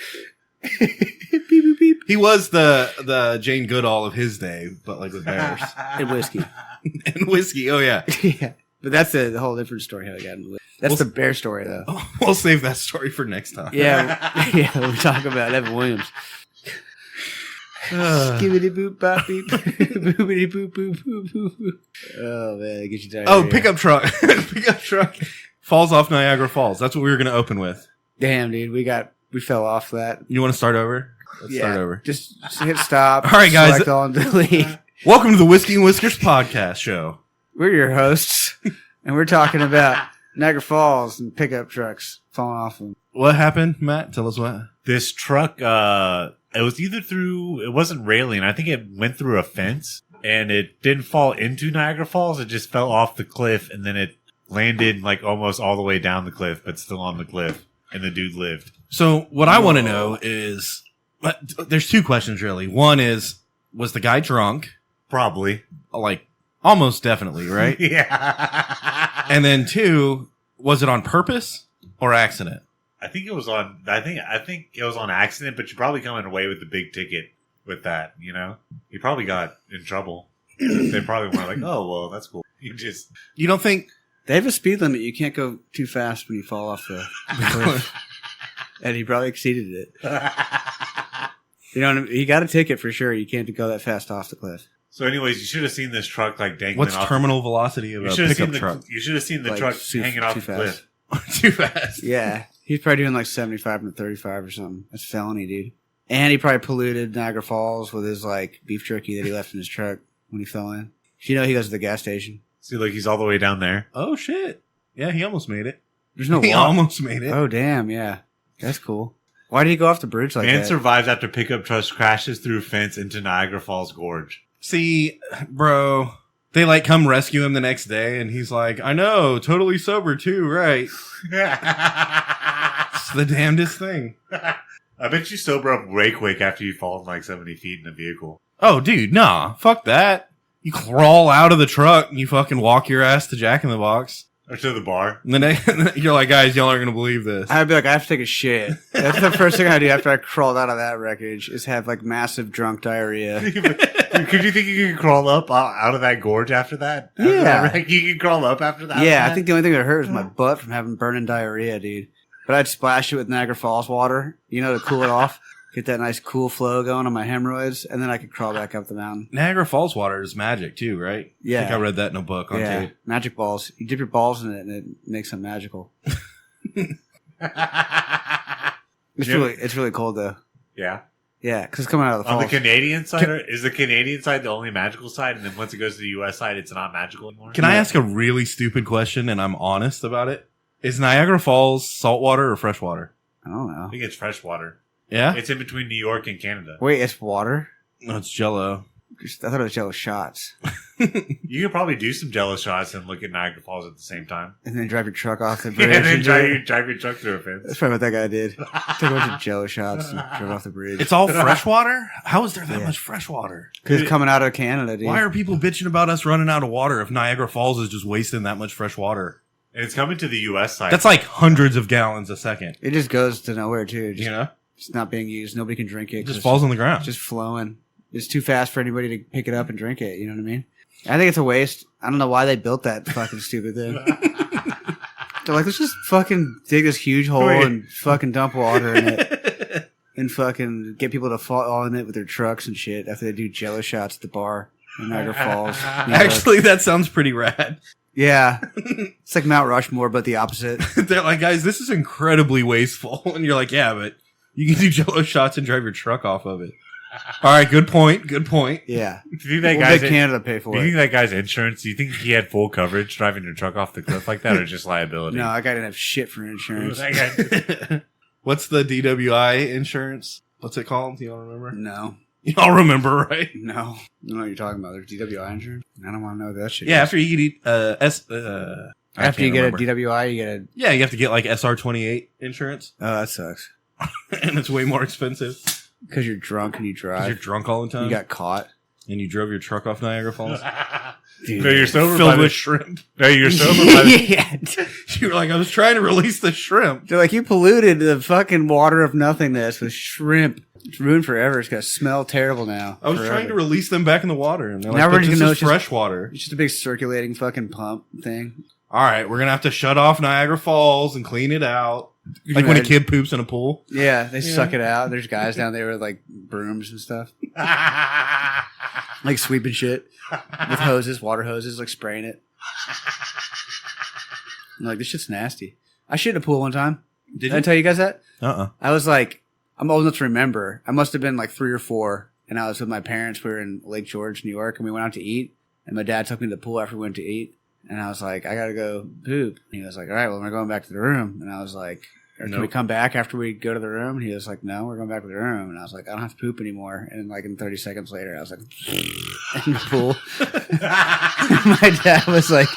Beep boop beep. He was the Jane Goodall of his day, but like with bears And whiskey. and whiskey. Oh yeah, Yeah. But that's a whole different story how I got into it. That's the bear story though. we'll save that story for next time. Yeah. Yeah, we'll talk about Evan Williams. Skibbity boop bop beep. Boopity boop boop boop boop. Oh man, it gets you tired. Oh, pickup truck. Pickup truck falls off Niagara Falls. That's what we were going to open with. Damn, dude, we fell off that. You want to start over? Let's start over. Just hit stop. All right, guys. Select all and delete. Welcome to the Whiskey and Whiskers podcast show. We're your hosts, and we're talking about Niagara Falls and pickup trucks falling off them. What happened, Matt? Tell us what. This truck, it was either through, it wasn't railing. I think it went through a fence and it didn't fall into Niagara Falls. It just fell off the cliff and then it landed like almost all the way down the cliff, but still on the cliff. And the dude lived. So what I want to know is, there's two questions really. One is, was the guy drunk? Probably. Like, almost definitely, right? Yeah. And then two, was it on purpose or accident? I think it was on accident, but you're probably coming away with the big ticket with that, you know? You probably got in trouble. They probably were like, oh, well, that's cool. You don't think? They have a speed limit. You can't go too fast when you fall off the cliff. And he probably exceeded it. You know, he got a ticket for sure. You can't go that fast off the cliff. So, anyways, you should have seen this truck like dangling. What's off terminal velocity of a pickup truck? You should have seen the Like, truck too- hanging off too the fast. cliff. Too fast. Yeah, he's probably doing like 75 and 35 or something. That's felony, dude. And he probably polluted Niagara Falls with his like beef jerky that he left in his truck when he fell in. You know, he goes to the gas station. See, like he's all the way down there. Oh shit! Yeah, he almost made it. There's no He water. almost made it. Oh damn, yeah, that's cool. Why did he go off the bridge like Man that? survives after pickup truck crashes through fence into Niagara Falls Gorge. See, bro, they like come rescue him the next day, and he's like, "I know, totally sober too, right?" It's the damnedest thing. I bet you sober up way quick after you fall like 70 feet in a vehicle. Oh, dude, nah, fuck that. You crawl out of the truck and you fucking walk your ass to Jack in the Box. Or to the bar. And then you're like, guys, y'all aren't gonna believe this. I'd be like, I have to take a shit. That's the first thing I do after I crawled out of that wreckage is have like massive drunk diarrhea. Could you think you could crawl up out of that gorge after that? After Yeah. that wreck? You could crawl up after that? Yeah, I think the only thing that hurt was my butt from having burning diarrhea, dude. But I'd splash it with Niagara Falls water, you know, to cool it off. Get that nice cool flow going on my hemorrhoids, and then I could crawl back up the mountain. Niagara Falls water is magic too, right? Yeah. I think I read that in a book on Yeah, tape. magic balls. You dip your balls in it, and it makes them magical. It's really cold though. Yeah. Yeah, because it's coming out of the On falls. the Canadian side, is the Canadian side the only magical side? And then once it goes to the U.S. side, it's not magical anymore? Can I ask a really stupid question and I'm honest about it? Is Niagara Falls saltwater or freshwater? I don't I know. think it's fresh water. Yeah? It's in between New York and Canada. Wait, it's water? No, it's Jello. I thought it was Jello shots. You could probably do some Jello shots and look at Niagara Falls at the same time. And then drive your truck off the bridge. and then into drive your truck through a fence. That's probably what that guy did. Took a bunch of Jello shots and drove off the bridge. It's all freshwater? How is there that Yeah. much freshwater? Because it's coming out of Canada, dude. Why are people bitching about us running out of water if Niagara Falls is just wasting that much fresh water? And it's coming to the U.S. side. That's like hundreds of gallons a second. It just goes to nowhere, too. Just, You know? It's not being used. Nobody can drink it. It 'cause just falls on the ground. It's just flowing. It's too fast for anybody to pick it up and drink it. You know what I mean? I think it's a waste. I don't know why they built that fucking stupid thing. They're like, let's just fucking dig this huge hole Wait. and fucking dump water in it. And fucking get people to fall in it with their trucks and shit after they do Jello shots at the bar in Niagara Falls. New York. Actually, that sounds pretty rad. Yeah. It's like Mount Rushmore, but the opposite. They're like, guys, this is incredibly wasteful. And you're like, yeah, but you can do Jello shots and drive your truck off of it. All right, good point. Good point. Yeah. Do you think that We'll guy's make Canada pay for do you think it. that guy's insurance? Do you think he had full coverage driving your truck off the cliff like that, or just liability? No, that guy didn't have shit for insurance. That guy- What's the DWI insurance? What's it called? Do y'all remember? No. Y'all remember, right? No. I don't know what you're talking about. There's DWI insurance? I don't want to know that shit. Yeah, after you get After you get a DWI, you get a... yeah, you have to get like SR28 insurance, Oh, that sucks. and it's way more expensive Because you're drunk and you because you're drive. drunk all the time. You got caught. and you drove your truck off Niagara Falls, Dude. No, you're sober by filled the with shrimp. No, you're sober by the Yeah. You were like, I was trying to release the shrimp. They're like, you polluted the fucking water of nothingness with shrimp. It's ruined forever. It's going to smell terrible now. I was Forever. trying to release them back in the water, and they're like, Now we're but just this gonna know is it's just- fresh water. It's just a big circulating fucking pump thing. All right, we're gonna have to shut off Niagara Falls and clean it out, you like when a imagine? kid poops in a pool. Yeah, they suck it out. There's guys down there with like brooms and stuff, like sweeping shit with hoses, water hoses, like spraying it. I'm like, this shit's nasty. I shit in a pool one time. Did I tell you guys that? I was like, I'm old enough to remember. I must have been like 3 or 4, and I was with my parents. We were in Lake George, New York, and we went out to eat. And my dad took me to the pool after we went to eat. And I was like, I gotta go poop. And he was like, all right, well, we're going back to the room. And I was like, or can we Nope. come back after we go to the room? And he was like, no, we're going back to the room. And I was like, I don't have to poop anymore. And like in 30 seconds later, I was like, in the pool. My dad was like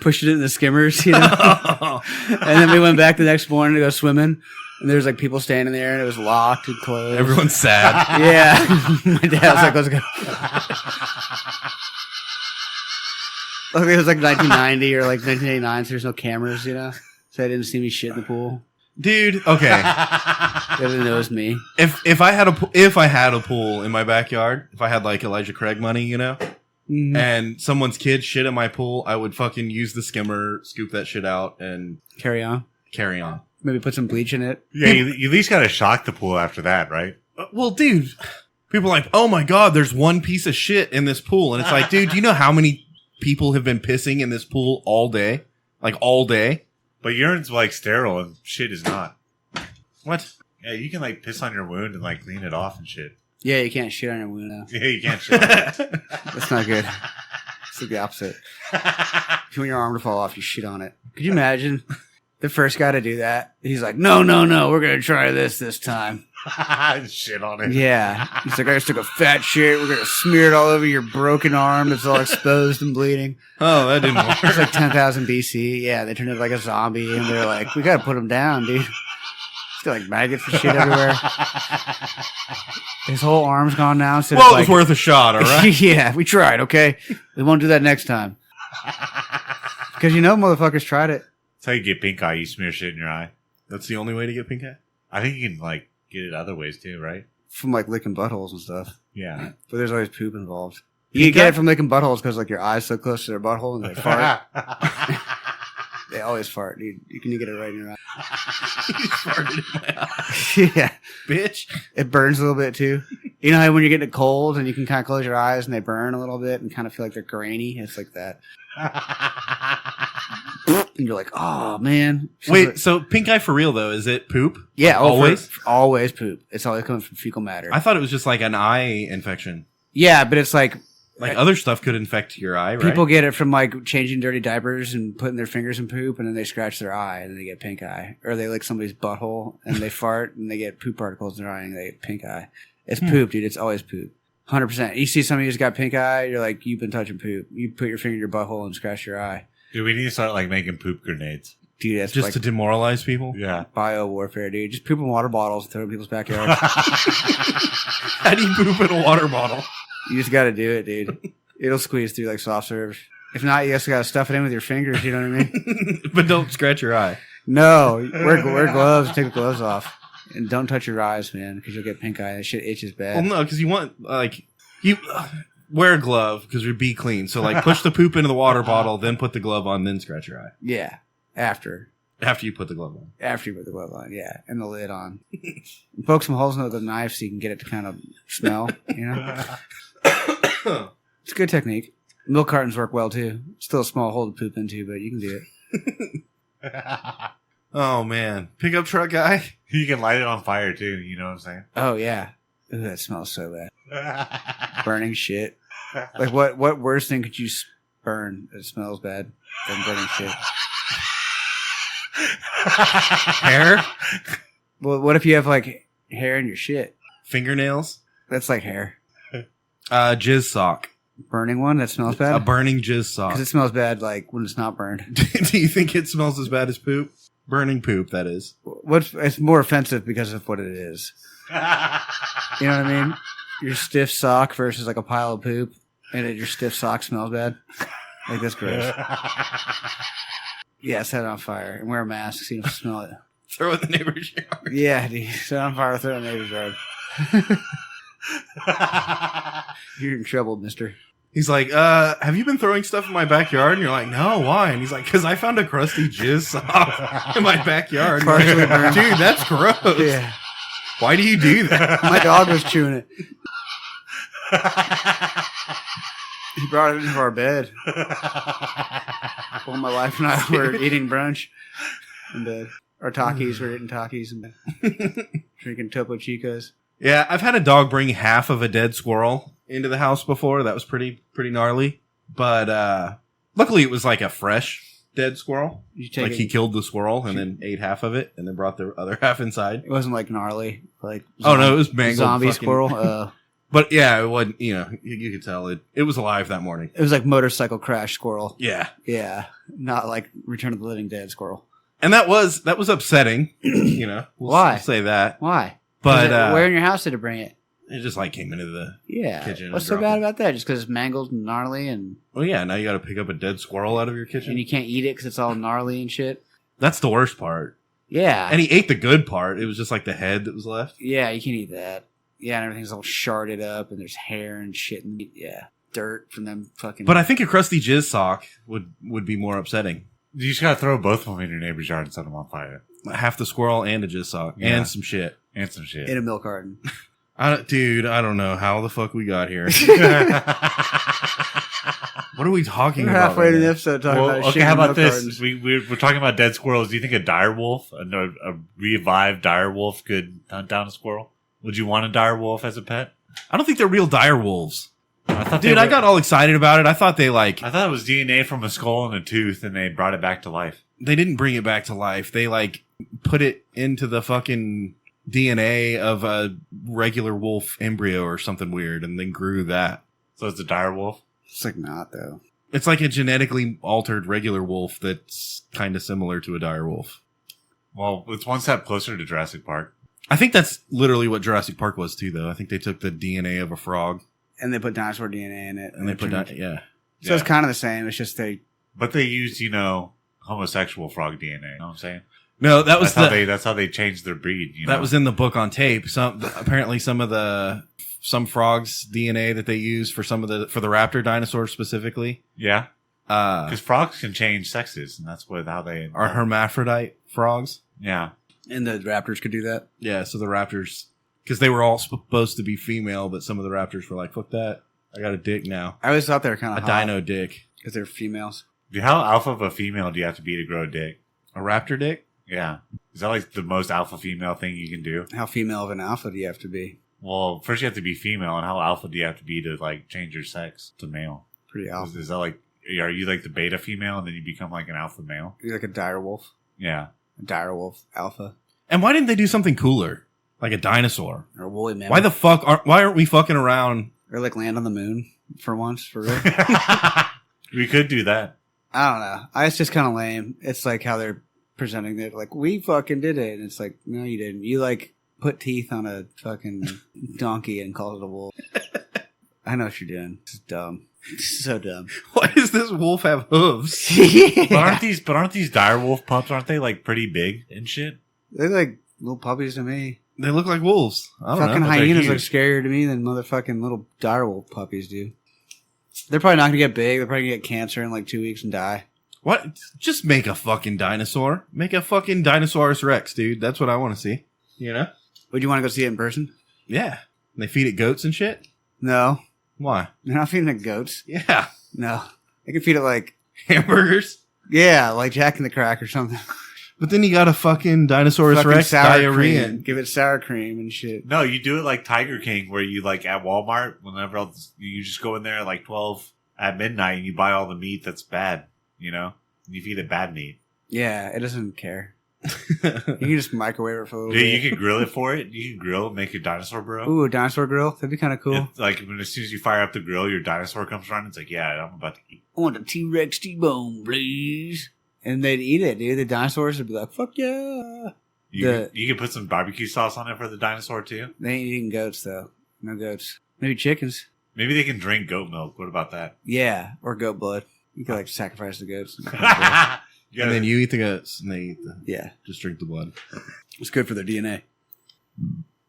pushing it in the skimmers, you know? And then we went back the next morning to go swimming. And there was like people standing there and it was locked and closed. Everyone's sad. Yeah. My dad was like, let's go. Luckily, it was like 1990 or like 1989, so there's no cameras, you know? So they didn't see me shit in the pool. Dude, okay. They didn't know it was me. If I had a pool in my backyard, if I had like Elijah Craig money, you know, Mhm. and someone's kid shit in my pool, I would fucking use the skimmer, scoop that shit out, and Carry on. carry on. Maybe put some bleach in it. Yeah, you at least got to shock the pool after that, right? Well, dude, people are like, oh my God, there's one piece of shit in this pool. And it's like, dude, do you know how many people have been pissing in this pool all day? Like all day? But urine's like sterile and shit is not. What? Yeah, you can like piss on your wound and like clean it off and shit. Yeah, you can't shit on your wound now. Yeah, you can't shit on it. That's not good. It's like the opposite. If you want your arm to fall off, you shit on it. Could you imagine the first guy to do that? He's like, no, we're going to try this time. Shit on it. Yeah. He's like, I just took a fat shit. We're going to smear it all over your broken arm that's all exposed and bleeding. Oh, that didn't work. It's like 10,000 BC. Yeah, they turned into like a zombie, and they're like, we got to put him down, dude. He's got like maggots and shit everywhere. His whole arm's gone now. So Well, it was worth a shot, all right? Yeah, we tried, okay? We won't do that next time. Because motherfuckers tried it. That's how you get pink eye. You smear shit in your eye. That's the only way to get pink eye? I think you can like get it other ways too, right? From like licking buttholes and stuff. Yeah. But there's always poop involved. You get it from licking buttholes because like your eye's so close to their butthole and they fart. They always fart, dude. You can get it right in your eye. You farted in my eye. Yeah. Bitch. It burns a little bit too. You know how when you're getting it cold and you can kind of close your eyes and they burn a little bit and kind of feel like they're grainy? It's like that. And you're like, oh, man. Wait, so pink eye for real, though, is it poop? Yeah, always? Always poop. It's always coming from fecal matter. I thought it was just like an eye infection. Yeah, but it's like other stuff could infect your eye, right? People get it from like changing dirty diapers and putting their fingers in poop, and then they scratch their eye and they get pink eye. Or they lick somebody's butthole and they fart and they get poop particles in their eye and they get pink eye. It's poop, dude. It's always poop. 100%. You see somebody who's got pink eye, you're like, you've been touching poop. You put your finger in your butthole and scratch your eye. Dude, we need to start like making poop grenades. Dude, that's just like to demoralize people? Yeah. bio warfare, dude. Just poop in water bottles and throw it in people's backyards. How do you poop in a water bottle? You just got to do it, dude. It'll squeeze through like soft serve. If not, you just got to stuff it in with your fingers. You know what I mean? But don't scratch your eye. No, wear gloves. Take the gloves off, and don't touch your eyes, man, because you'll get pink eye. That shit itches bad. Well, no, because you want you wear a glove because you'd be clean. So like, push the poop into the water bottle, then put the glove on, then scratch your eye. Yeah, after you put the glove on. After you put the glove on, yeah, and the lid on. And poke some holes in it with a knife so you can get it to kind of smell. You know. It's a good technique. Milk cartons work well, too. Still a small hole to poop into, but you can do it. Oh, man. Pickup truck guy? You can light it on fire, too. You know what I'm saying? Oh, yeah. Ooh, that smells so bad. Burning shit. Like, what worse thing could you burn that smells bad than burning shit? Hair? Well, what if you have, like, hair in your shit? Fingernails? That's like hair. Jizz sock. Burning one that smells bad? A burning jizz sock. Because it smells bad, like, when it's not burned. Do you think it smells as bad as poop? Burning poop, that is. It's more offensive because of what it is. You know what I mean? Your stiff sock versus, like, a pile of poop, and your stiff sock smells bad. Like, that's gross. Yeah, set it on fire and wear a mask so you don't smell it. Throw it in the neighbor's yard. Yeah, dude. Set it on fire, throw it in the neighbor's yard. You're in trouble, mister. He's like, have you been throwing stuff in my backyard? And you're like, no, why? And he's like, because I found a crusty jizz sock in my backyard. Partially burned. Dude, that's gross. Yeah. Why do you do that? My dog was chewing it. He brought it into our bed. Well, my wife and I were eating brunch in bed. Or Takis. We're eating Takis in bed. Drinking Topo Chicos. Yeah, I've had a dog bring half of a dead squirrel into the house before. That was pretty gnarly. But luckily it was like a fresh dead squirrel. Like he killed the squirrel and then ate half of it and then brought the other half inside. It wasn't like gnarly. Like oh no, it was mangled. Zombie squirrel. But yeah, it wasn't, you could tell it was alive that morning. It was like motorcycle crash squirrel. Yeah. Yeah. Not like Return of the Living Dead squirrel. And that was upsetting, Why? We'll say that. Why? But where in your house did it bring it? It just like came into the kitchen. What's so bad about that? Just because it's mangled and gnarly and... Well, yeah, now you got to pick up a dead squirrel out of your kitchen. And you can't eat it because it's all gnarly and shit. That's the worst part. Yeah. And he ate the good part. It was just like the head that was left. Yeah, you can eat that. Yeah, and everything's all sharded up and there's hair and shit and dirt from them fucking... But I think a crusty jizz sock would be more upsetting. You just gotta throw both of them in your neighbor's yard and set them on fire. Half the squirrel and a jizz sock and some shit. And some shit. In a milk carton. Dude, I don't know how the fuck we got here. What are we talking We're about? halfway to the episode talking about okay, shit how in about milk this? cartons. We're talking about dead squirrels. Do you think a dire wolf, a revived dire wolf, could hunt down a squirrel? Would you want a dire wolf as a pet? I don't think they're real dire wolves. Dude, I got all excited about it. I thought I thought it was DNA from a skull and a tooth, and they brought it back to life. they didn't bring it back to life. They put it into the fucking DNA of a regular wolf embryo or something weird, and then grew that. So it's a dire wolf. It's like not though. It's like a genetically altered regular wolf that's kind of similar to a dire wolf. Well, it's one step closer to Jurassic Park. I think that's literally what Jurassic Park was too, though. I think they took the DNA of a frog And they put dinosaur DNA in it. and they put that. Yeah. So it's kind of the same. It's just But they used, homosexual frog DNA. You know what I'm saying? No, that was That's how they changed their breed. That was in the book on tape. Apparently some frogs' DNA that they use for for the raptor dinosaurs specifically. Yeah. Because frogs can change sexes, and that's how they are hermaphrodite frogs. Yeah. and the raptors could do that. Yeah, so the raptors, because they were all supposed to be female, but some of the raptors were like, "Fuck that! I got a dick now." I always thought they were kind of dino dick. because they're females. Dude, how alpha of a female do you have to be to grow a dick? A raptor dick? Yeah. Is that like the most alpha female thing you can do? How female of an alpha do you have to be? Well, first you have to be female, and how alpha do you have to be to change your sex to male? Pretty alpha. Is that are you like the beta female, and then you become like an alpha male? You're like a dire wolf. Yeah. A dire wolf alpha And why didn't they do something cooler, like a dinosaur? or a woolly mammoth. Why aren't we fucking around? Or like land on the moon for once, for real. We could do that. I don't know. It's just kind of lame. It's like how they're presenting it. Like, we fucking did it. And it's like, no, you didn't. You put teeth on a fucking donkey and called it a wolf. I know what you're doing. It's dumb. It's so dumb. Why does this wolf have hooves? But aren't these dire wolf pups? Aren't they pretty big and shit? They're like little puppies to me. They look like wolves. I don't Fucking know. hyenas huge. look scarier to me than motherfucking little dire wolf puppies do. They're probably not gonna get big. They're probably gonna get cancer in 2 weeks and die. What? Just make a fucking dinosaur. Make a fucking Dinosaurus Rex, dude. That's what I want to see. You know? Would you want to go see it in person? Yeah. And they feed it goats and shit? No. Why? They're not feeding it goats. Yeah. No. They can feed it Hamburgers? yeah, like Jack in the Crack or something. But then you got a fucking Dinosaurus Fucking Rex sour diarrhea. cream. Give it sour cream and shit. No, you do it like Tiger King, where you at Walmart, whenever else, you just go in there at 12 at midnight and you buy all the meat that's bad, and you feed it bad meat. Yeah, it doesn't care. You can just microwave it for a little Dude, bit. you could grill it for it. You can grill, make your dinosaur bro. Ooh, a dinosaur grill? That'd be kind of cool. As soon as you fire up the grill, your dinosaur comes around. It's like, yeah, I'm about to eat. I want a T-Rex T-bone, please. And they'd eat it, dude. The dinosaurs would be like, fuck yeah. You can put some barbecue sauce on it for the dinosaur too. They ain't eating goats, though. No goats. Maybe chickens. Maybe they can drink goat milk. What about that? Yeah, or goat blood. You could sacrifice the goats. And then you eat the goats and they eat Yeah. just drink the blood. It's good for their DNA.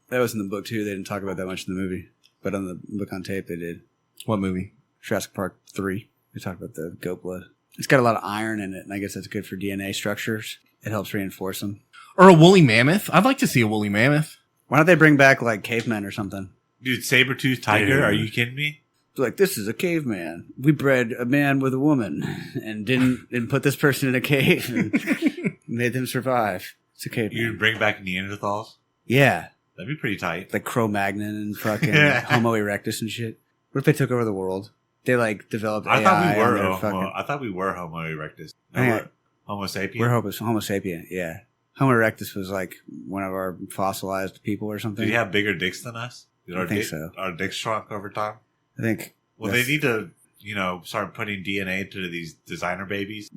That was in the book, too. They didn't talk about that much in the movie. But on the book on tape, they did. What movie? Jurassic Park 3. They talked about the goat blood. It's got a lot of iron in it, and I guess that's good for DNA structures. It helps reinforce them. Or a woolly mammoth? I'd like to see a woolly mammoth. Why don't they bring back, cavemen or something? Dude, saber-toothed tiger? Dude. Are you kidding me? This is a caveman. We bred a man with a woman and didn't put this person in a cave and made them survive. It's a caveman. You bring back Neanderthals? Yeah. That'd be pretty tight. Like Cro-Magnon and fucking Homo erectus and shit. What if they took over the world? They developed AI. I thought we were on their Homo erectus. I think We're Homo sapien. We're Homo sapien, yeah. Homo erectus was one of our fossilized people or something. Do you have bigger dicks than us? Did I think so. Our dicks shrunk over time? I think. Well, they need to, start putting DNA into these designer babies.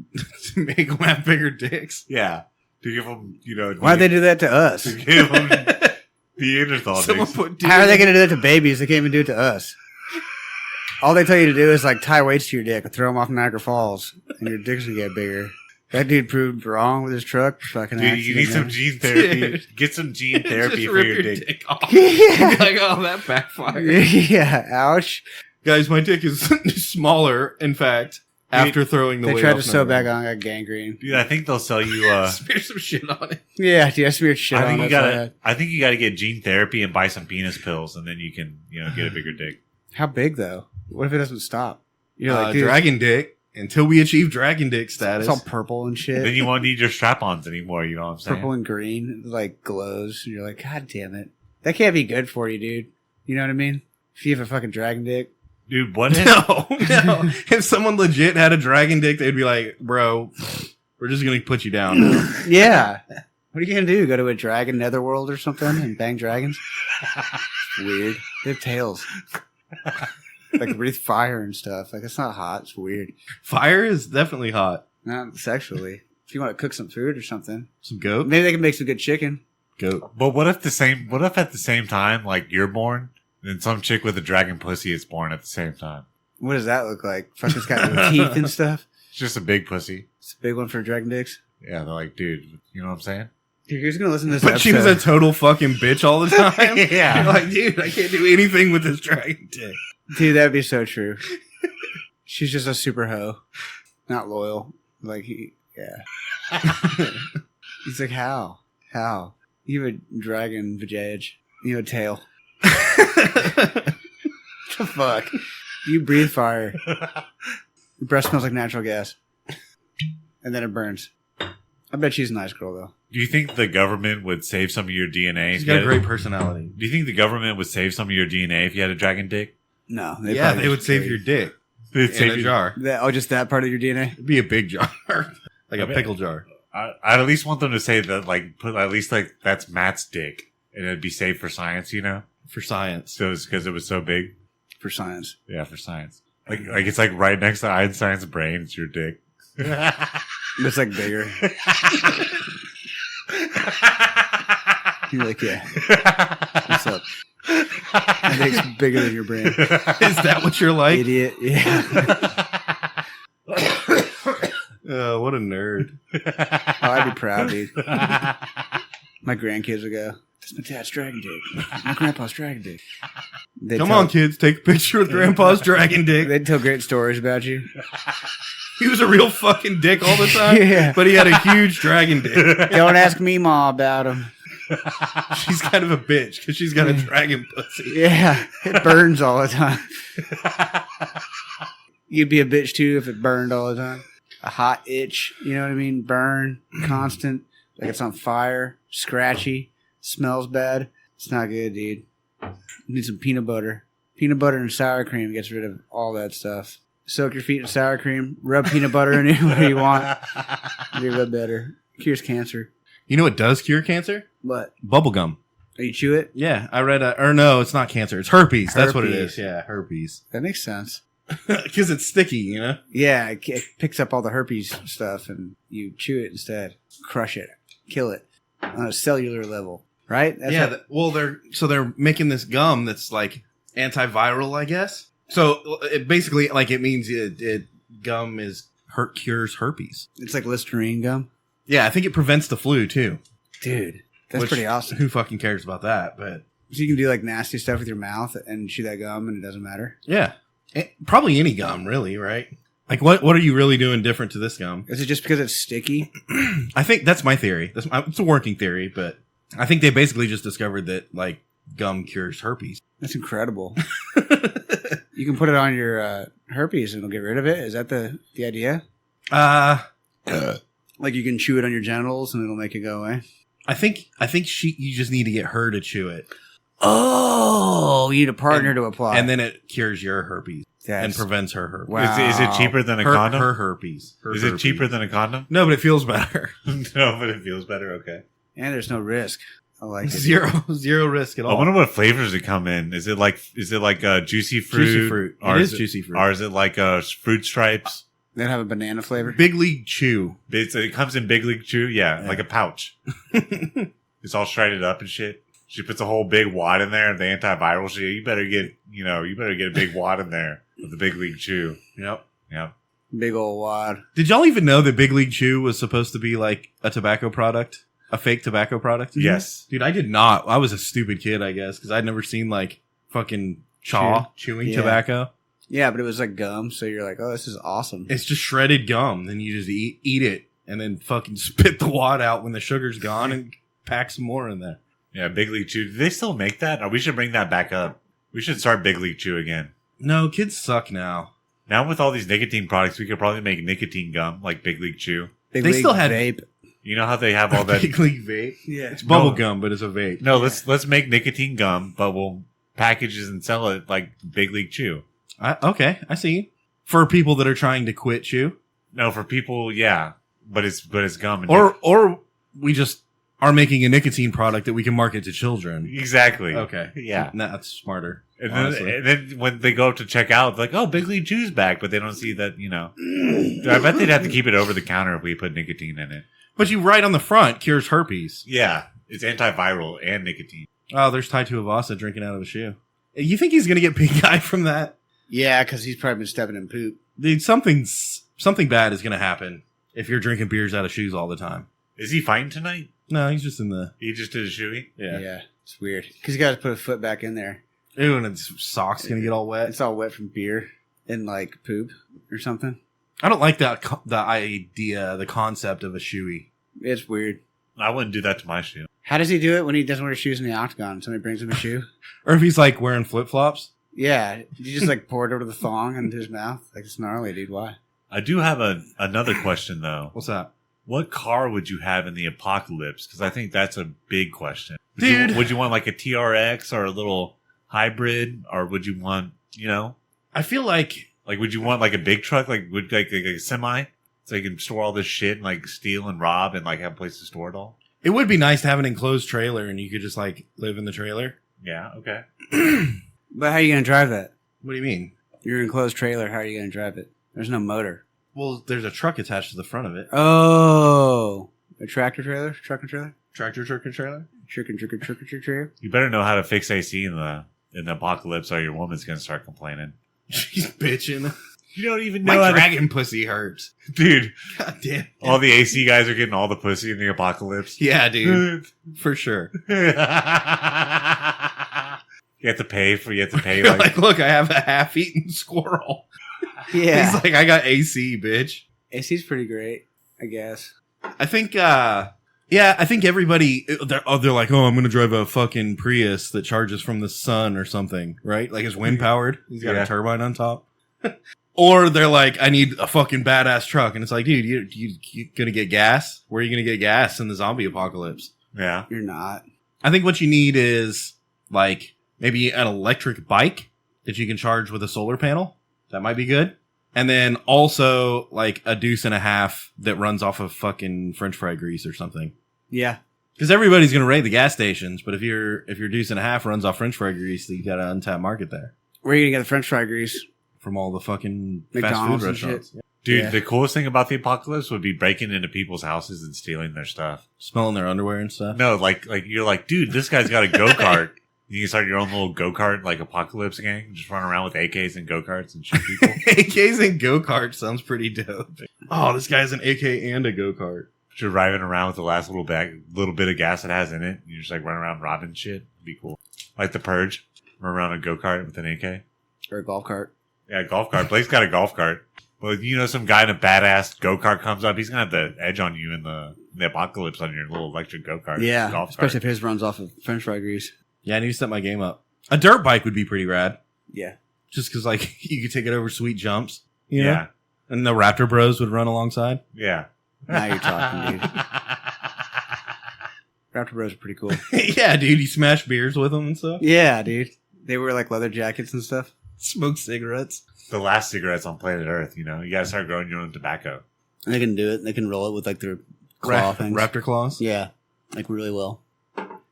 To make them have bigger dicks. Yeah. To give them, Why'd they do that to us? To give them Neanderthal Someone dicks. put How are they going to do that to babies? They can't even do it to us. All they tell you to do is tie weights to your dick and throw them off Niagara Falls, and your dick's going to get bigger. That dude proved wrong with his truck. Fucking Dude, you need some gene therapy. Dude. Get some gene therapy Just for rip your dick. off. Yeah. Like, oh, that backfired. Yeah, ouch. Guys, my dick is smaller, in fact, after throwing the They weight tried off to sew number back one. on. I got gangrene. Dude, I think they'll sell you. Smear some shit on it. Yeah, dude, I smeared shit I on think it. I think you gotta get gene therapy and buy some penis pills, and then you can get a bigger dick. How big though? What if it doesn't stop? You're like, dude, dragon dick. Until we achieve dragon dick status. it's all purple and shit. Then you won't need your strap-ons anymore. You know what I'm saying? Purple and green, it, like glows. And you're like, God damn it, that can't be good for you, dude. You know what I mean? If you have a fucking dragon dick, Dude, what if? No. If someone legit had a dragon dick, they'd be like, bro, we're just going to put you down. yeah. What are you gonna do? Go to a dragon netherworld or something and bang dragons? Weird. They have tails. Like breathe fire and stuff. Like it's not hot. It's weird. Fire is definitely hot. Not sexually. If you want to cook some food or something, Some goat? maybe they can make some good chicken. Goat. But what if at the same time, like you're born, and some chick with a dragon pussy is born at the same time? What does that look like? Fucking it's got teeth and stuff. It's just a big pussy. It's a big one for dragon dicks. Yeah, they're like, dude, you know what I'm saying? Dude, who's gonna listen to this But episode? she was a total fucking bitch all the time. Yeah. You're like, dude, I can't do anything with this dragon dick. Dude, that'd be so true. She's just a super hoe. Not loyal. Like, yeah. He's like, how? How? You have a dragon vajayjay. You have a tail. What the fuck? You breathe fire. Your breath smells like natural gas. And then it burns. I bet she's a nice girl, though. Do you think the government would save some of your DNA? She's if got you a had- great personality. Do you think the government would save some of your DNA if you had a dragon dick? No. Yeah, probably they would just save carry- your dick They'd in save a you- jar. just that part of your DNA? It'd be a big jar. Like a bet. pickle jar. I'd at least want them to say that, like, put at least like that's Matt's dick, and it'd be safe for science, you know? For science. So it's because it was so big. For science. Yeah, for science. Like it's like right next to Einstein's brain. It's your dick. It's like bigger. You're like, yeah. What's up? I think it's bigger than your brain. Is that what you're like? Idiot. Yeah. What a nerd. Oh, I'd be proud, dude. My grandkids would go, that's my dad's dragon dick. My grandpa's dragon dick. Come on, kids. Take a picture with Grandpa's dragon dick. They'd tell great stories about you. He was a real fucking dick all the time. Yeah. But he had a huge dragon dick. Don't ask me, Ma, about him. She's kind of a bitch because she's got a dragon pussy. Yeah. It burns all the time. You'd be a bitch, too, if it burned all the time. A hot itch, you know what I mean? Burn, constant, like it's on fire, scratchy, smells bad. It's not good, dude. You need some peanut butter. Peanut butter and sour cream gets rid of all that stuff. Soak your feet in sour cream, rub peanut butter in it where you want. It'll rub better. Cures cancer. You know what does cure cancer? What? Bubblegum. Oh, you chew it? Yeah, I read or no, it's not cancer. It's herpes. That's what it Herpes. is. Yeah, herpes. That makes sense. Because it's sticky, you know? Yeah, it picks up all the herpes stuff and you chew it instead. Crush it. Kill it. On a cellular level. Right? That's Yeah, they're making this gum that's like antiviral, I guess. So it basically it means gum cures herpes. it's like Listerine gum. Yeah, I think it prevents the flu too. Dude, that's Which, pretty awesome. Who fucking cares about that? But So you can do like nasty stuff with your mouth and chew that gum and it doesn't matter. yeah, probably any gum, really, right? Like what are you really doing different to this gum? Is it just because it's sticky? I think that's my theory. It's a working theory, but I think they basically just discovered that like gum cures herpes. That's incredible. You can put it on your herpes and it'll get rid of it. Is that the idea? Like you can chew it on your genitals and it'll make it go away? I think you just need to get her to chew it, Oh, you need a partner to apply. and then it cures your herpes and prevents her herpes. Wow. Is it cheaper than a condom? Her herpes. Her Is herpes. it cheaper than a condom? No, but it feels better. No, but it feels better. Okay. And there's no risk. I like it. Zero risk at all. I wonder what flavors it come in. Is it like juicy fruit? Juicy fruit. Or It is juicy fruit. Or is it like fruit stripes? They have a banana flavor. Big League Chew. It comes in Big League Chew. Yeah, like a pouch. It's all shredded up and shit. She puts a whole big wad in there of the antiviral shit. You better get a big wad in there of the Big League Chew. Yep. Big old wad. Did y'all even know that Big League Chew was supposed to be like a tobacco product? A fake tobacco product? Yes. Dude, I did not. I was a stupid kid, I guess, because I'd never seen like fucking chewing Yeah. tobacco. Yeah, but it was like gum, so you're like, oh, this is awesome. It's just shredded gum. Then you just eat it and then fucking spit the wad out when the sugar's gone and pack some more in there. Yeah, Big League Chew. Do they still make that? Or we should bring that back up. We should start Big League Chew again. No, kids suck now. Now with all these nicotine products, we could probably make nicotine gum like Big League Chew. Big They League still had- vape. You know how they have all that? Big League vape. Yeah. It's bubble gum, but it's a vape. No, let's make nicotine gum, but we'll package it and sell it like Big League Chew. Okay, I see. For people that are trying to quit chew, No, for people, yeah, but it's gum. And or we just are making a nicotine product that we can market to children. exactly. Okay, Yeah. that's smarter. And honestly. then when they go to check out, like, oh, Big League Chew's back, but they don't see that, I bet they'd have to keep it over the counter if we put nicotine in it. But you write on the front, cures herpes. Yeah, it's antiviral and nicotine. Oh, there's Tai Tuivasa drinking out of a shoe. You think he's going to get pink eye from that? Yeah, because he's probably been stepping in poop. Dude, something bad is going to happen if you're drinking beers out of shoes all the time. Is he fighting tonight? No, he's just in the... He just did a shoey? Yeah, it's weird. Because you got to put a foot back in there. Ew, and his sock's going to get all wet. It's all wet from beer and like poop or something. I don't like the idea, the concept of a shoey. It's weird. I wouldn't do that to my shoe. How does he do it when he doesn't wear shoes in the octagon? Somebody brings him a shoe? Or if he's like wearing flip-flops. Yeah. You just like pour it over the thong into his mouth? Like, it's gnarly, dude. Why? I do have another question, though. What's that? What car would you have in the apocalypse? Because I think that's a big question. Dude. Would you want like a TRX or a little hybrid? Or would you want, I feel like... like, would you want like a big truck? Like a semi? So you can store all this shit and like steal and rob and like have a place to store it all? It would be nice to have an enclosed trailer and you could just like live in the trailer. Yeah, okay. But how are you going to drive that? What do you mean? Your enclosed trailer, how are you going to drive it? There's no motor. Well, there's a truck attached to the front of it. Oh. A tractor trailer? Truck and trailer? Tractor trailer? Trailer? You better know how to fix AC in the apocalypse or your woman's going to start complaining. She's bitching. You don't even know My how dragon pussy hurts. Dude, God damn. all the AC guys are getting all the pussy in the apocalypse. Yeah, dude. For sure. You have to pay You're like like, look, I have a half-eaten squirrel. Yeah. He's like, I got AC, bitch. AC's pretty great, I guess. I think, I think everybody, they're like, oh, I'm going to drive a fucking Prius that charges from the sun or something, right? Like it's wind powered. He's got Yeah. a turbine on top. Or they're like, I need a fucking badass truck. And it's like, dude, you going to get gas? Where are you going to get gas in the zombie apocalypse? yeah. You're not. I think what you need is like maybe an electric bike that you can charge with a solar panel. That might be good. And then also like a deuce and a half that runs off of fucking French fry grease or something. Yeah. Because everybody's going to raid the gas stations, but if your deuce and a half runs off French fry grease, you got an untapped market there Where are you going to get the French fry grease? from all the fucking McDonald's and fast food restaurants. shit. Dude, Yeah. the coolest thing about the apocalypse would be breaking into people's houses and stealing their stuff. Smelling their underwear and stuff. No, like you're like, dude, this guy's got a go-kart. You can start your own little go-kart, like apocalypse gang. Just run around with AKs and go-karts and shoot people. AKs and go-kart sounds pretty dope. Oh, this guy's an AK and a go-kart. You're driving around with the last little bit of gas it has in it. You just like run around robbing shit. It'd be cool. Like the Purge. Run around a go-kart with an AK. Or a golf cart. Yeah, golf cart. Blake's got a golf cart. But some guy in a badass go-kart comes up, he's going to have the edge on you in the apocalypse on your little electric go-kart. Yeah. Golf Especially cart. if his runs off of French fry grease. Yeah, I need to set my game up. A dirt bike would be pretty rad. Yeah. Just because, like, you could take it over sweet jumps. You know? Yeah. And the Raptor Bros would run alongside. Yeah. Now you're talking, dude. Raptor Bros are pretty cool. Yeah, dude. You smash beers with them and stuff. Yeah, dude. They wear like leather jackets and stuff. Smoke cigarettes. The last cigarettes on planet Earth, you got to start growing your own tobacco. And they can do it. They can roll it with like their claw things. Raptor claws. Yeah. Like really well.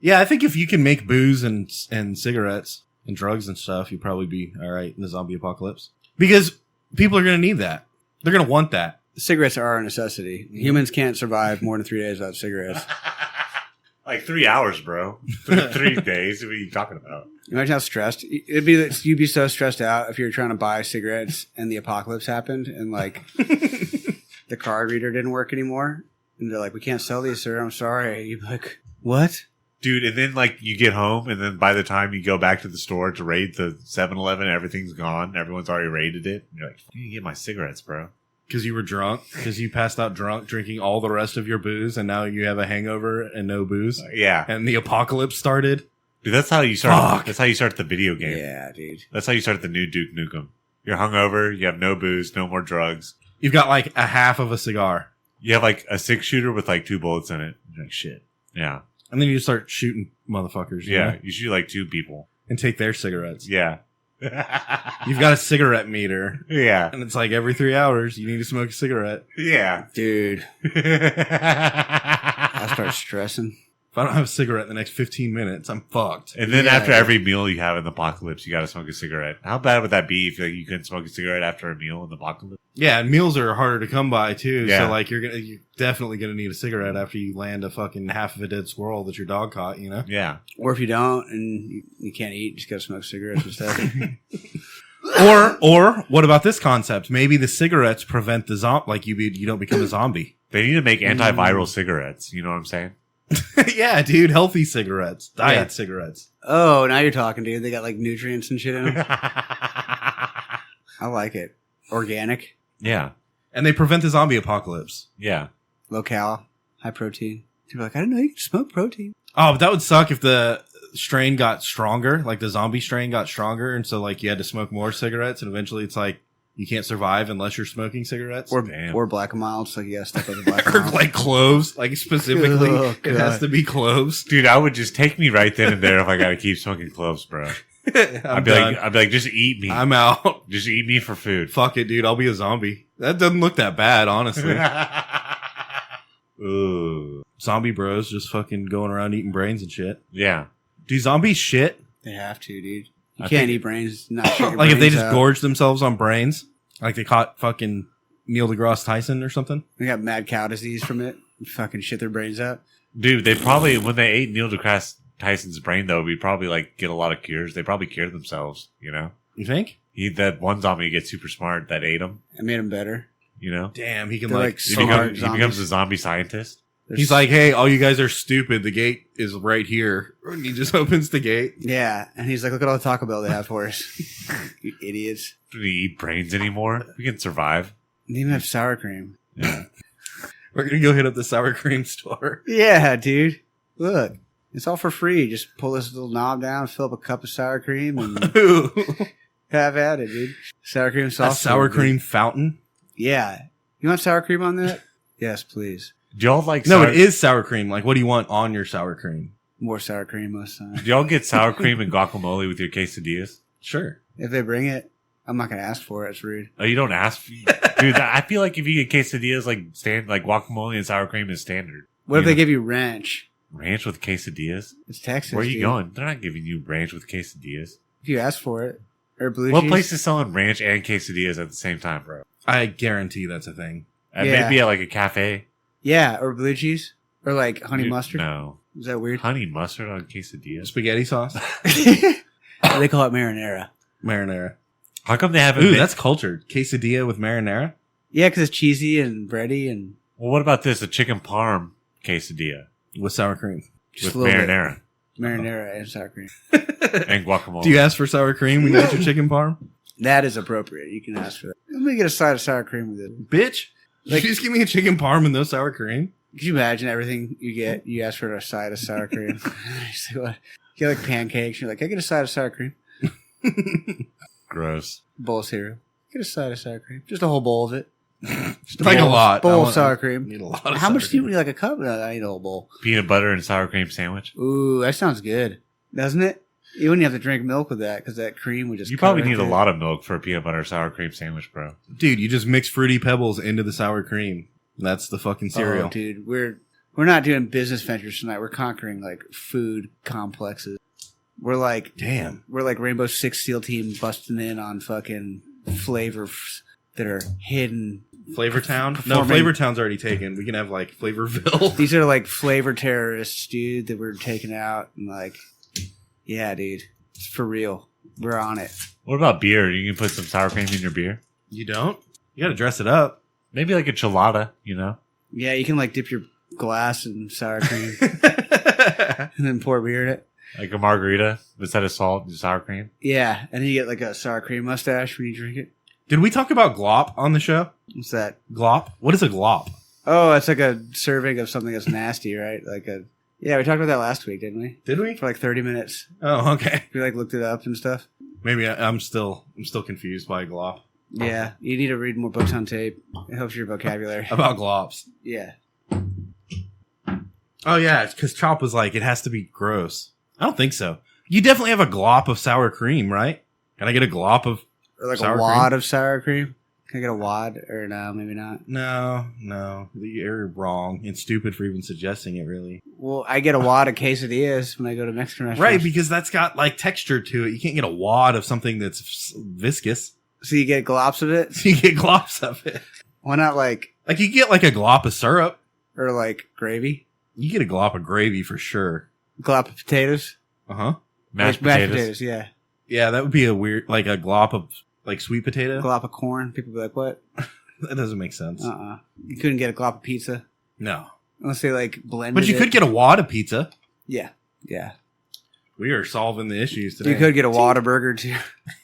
Yeah, I think if you can make booze and cigarettes and drugs and stuff, you'd probably be all right in the zombie apocalypse. Because people are going to need that. They're going to want that. Cigarettes are a necessity. Humans can't survive more than 3 days without cigarettes. Like 3 hours, bro. 3 days. What are you talking about? Imagine how stressed it'd be. You'd be so stressed out if you were trying to buy cigarettes and the apocalypse happened and like the card reader didn't work anymore. And they're like, "We can't sell these, sir. I'm sorry." You'd be like, "What?" Dude, and then like you get home, and then by the time you go back to the store to raid the 7-Eleven, everything's gone. Everyone's already raided it. And you're like, you get my cigarettes, bro. Because you were drunk? Because you passed out drunk, drinking all the rest of your booze, and now you have a hangover and no booze? Yeah. And the apocalypse started? Dude, that's how you start. Fuck. That's how you start the video game. Yeah, dude. That's how you start the new Duke Nukem. You're hungover. You have no booze, no more drugs. You've got like a half of a cigar. You have like a 6-shooter with like 2 bullets in it. You're like, shit. Yeah. And then you just start shooting motherfuckers. Yeah. Know? You shoot like 2 people. And take their cigarettes. Yeah. You've got a cigarette meter. Yeah. And it's like every 3 hours you need to smoke a cigarette. Yeah. Dude. I start stressing. If I don't have a cigarette in the next 15 minutes, I'm fucked. And then Yeah. after every meal you have in the apocalypse, you got to smoke a cigarette. How bad would that be if like, you couldn't smoke a cigarette after a meal in the apocalypse? Yeah, and meals are harder to come by too. Yeah. So like you're definitely gonna need a cigarette after you land a fucking half of a dead squirrel that your dog caught, you know? Yeah. Or if you don't and you can't eat, just gotta smoke cigarettes instead. Or what about this concept? Maybe the cigarettes prevent the like you don't become a zombie. They need to make antiviral cigarettes. You know what I'm saying? Yeah, dude, healthy cigarettes, diet cigarettes. Oh, now you're talking, dude. They got like nutrients and shit in them. I like it. Organic, Yeah. And they prevent the zombie apocalypse. Yeah. low cal, high protein. People are like, I didn't know you could smoke protein. Oh, but that would suck if the strain got stronger, like the zombie strain got stronger, and so like you had to smoke more cigarettes, and eventually it's like you can't survive unless you're smoking cigarettes. Or black and mild, so you gotta step up the black and Or mild. like cloves, like specifically, Oh, it has God. to be cloves. Dude, I would just take me right then and there if I got to keep smoking cloves, bro. I'd I'd be like, just eat me. I'm out. Just eat me for food. Fuck it, dude. I'll be a zombie. That doesn't look that bad, honestly. Ooh. Zombie bros just fucking going around eating brains and shit. Yeah. Do zombies shit? They have to, dude. You I can't think- eat brains. Not shit your Like if they brains just out. gorge themselves on brains? Like they caught fucking Neil deGrasse Tyson or something? They got mad cow disease from it. Fucking shit their brains out. Dude, they probably, when they ate Neil deGrasse Tyson's brain, though, we probably like get a lot of cures. They probably cured themselves, you know? You think? That one zombie gets super smart that ate him, It made them better. you know? Damn, he can They're like... like He, smart he becomes a zombie scientist. He's like, hey, all you guys are stupid. The gate is right here. And he just opens the gate. yeah. And he's like, look at all the Taco Bell they have for us. You idiots. Do we eat brains anymore? We can survive. They even have sour cream. Yeah. We're going to go hit up the sour cream store. Yeah, dude. Look. It's all for free. Just pull this little knob down, fill up a cup of sour cream, and have at it, dude. Sour cream A sauce. sour cream fountain? Yeah. You want sour cream on that? Yes, please. Do y'all like No, sour- it is sour cream. Like, what do you want on your sour cream? More sour cream most of the time. Do y'all get sour cream and guacamole with your quesadillas? Sure. If they bring it, I'm not going to ask for it. It's rude. Oh, you don't ask? Dude, I feel like if you get quesadillas, like guacamole and sour cream is standard. What if You they know? give you ranch? Ranch with quesadillas? It's Texas. Where are you dude. going? They're not giving you ranch with quesadillas. If you ask for it. Or blue What cheese. place is selling ranch and quesadillas at the same time, bro? I guarantee that's a thing. Yeah. Maybe at like a cafe. Yeah, or blue cheese. Or like honey Dude, mustard. No. Is that weird? Honey mustard on quesadillas? Spaghetti sauce? They call it marinara. Marinara. How come they haven't Ooh, made- that's cultured. Quesadilla with marinara? Yeah, because it's cheesy and bready and Well, what about this? A chicken parm quesadilla With sour cream. just with a little marinara bit. Marinara and sour cream. and guacamole. Do you ask for sour cream when you get your chicken parm? That is appropriate. You can ask for that. Let me get a side of sour cream with it. Bitch, Like- you just give me a chicken parm and no sour cream? Could you imagine everything you get? You ask for a side of sour cream. You say, what? You get like pancakes. You're like, can I get a side of sour cream? Gross. Bowl of cereal. Get a side of sour cream. Just a whole bowl of it. Just Like a bowl- lot. I Bowl of want- sour I cream. need a lot of How sour much do you cream. need? Like a cup? No, I need a whole bowl. Peanut butter and sour cream sandwich. Ooh, that sounds good. Doesn't it? You wouldn't have to drink milk with that because that cream would just. You cut probably right need a there. lot of milk for a peanut butter sour cream sandwich, bro. Dude, you just mix Fruity Pebbles into the sour cream. That's the fucking cereal. Oh, dude, we're not doing business ventures tonight. We're conquering like food complexes. We're like Damn. we're like Rainbow Six SEAL Team busting in on fucking flavors that are hidden. Flavor Town? No, Performing- Flavor Town's already taken. We can have like Flavorville. These are like flavor terrorists, dude, that we're taking out and like, yeah, dude, it's for real. We're on it. What about beer? You can put some sour cream in your beer. You don't? You gotta dress it up. Maybe like a chilada, you know? Yeah, you can like dip your glass in sour cream. and then pour beer in it. Like a margarita instead of salt and sour cream. Yeah, and then you get like a sour cream mustache when you drink it. Did we talk about glop on the show? What's that? Glop? What is a glop? Oh, it's like a serving of something that's nasty, right? Yeah, we talked about that last week, didn't we? Did we? For like 30 minutes. Oh, okay. We like looked it up and stuff. Maybe I'm still confused by glop. Yeah, you need to read more books on tape. It helps your vocabulary. About glops. Yeah. Oh yeah, it's because Chop was like, it has to be gross. I don't think so. You definitely have a glop of sour cream, right? Can I get a glop of Or like sour a wad cream? of sour cream? Can I get a wad? Or no, maybe not. No. You're wrong and stupid for even suggesting it, really. Well, I get a wad of quesadillas when I go to Mexican restaurants. Right, because that's got like texture to it. You can't get a wad of something that's viscous. So you get glops of it? So you get glops of it. Why not like You get like a glop of syrup. or like gravy? You get a glop of gravy for sure. Glop of potatoes? Uh-huh. Mashed Like potatoes. yeah. Yeah, that would be a weird, like a glop of like sweet potato. Glop of corn. People be like, what? That doesn't make sense. You couldn't get a glop of pizza No. unless they like blended But you could get a wad of pizza. Yeah. We are solving the issues today. You could get a wad of burger too.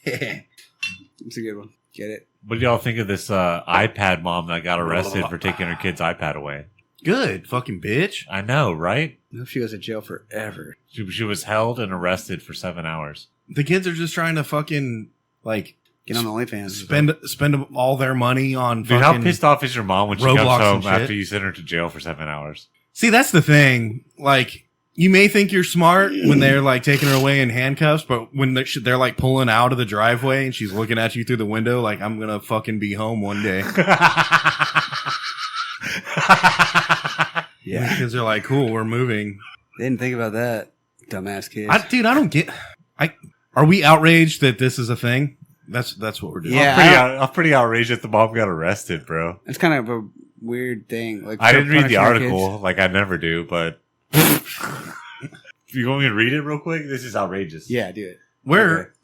It's a good one. Get it? What do y'all think of this iPad mom that got arrested for taking her kid's iPad away? Good. Fucking bitch. I know, right? I hope she goes to jail forever. She was held and arrested for 7 hours. The kids are just trying to fucking, like, Get on OnlyFans. spend all their money on Dude, fucking... how pissed off is your mom when she Roblox comes home and shit? after you send her to jail for 7 hours? See, that's the thing. Like, you may think you're smart when they're, like, taking her away in handcuffs, but when they're like, pulling out of the driveway and she's looking at you through the window like, I'm gonna fucking be home one day. Yeah. Because they're like, cool, we're moving. They didn't think about that. Dumbass kids. Dude, I don't get... Are we outraged that this is a thing? That's what we're doing. Yeah. I'm pretty outraged that the mom got arrested, bro. It's kind of a weird thing. Like I didn't read the punishing our article, kids. like I never do, but if you want me to read it real quick, this is outrageous. Yeah, do it. Where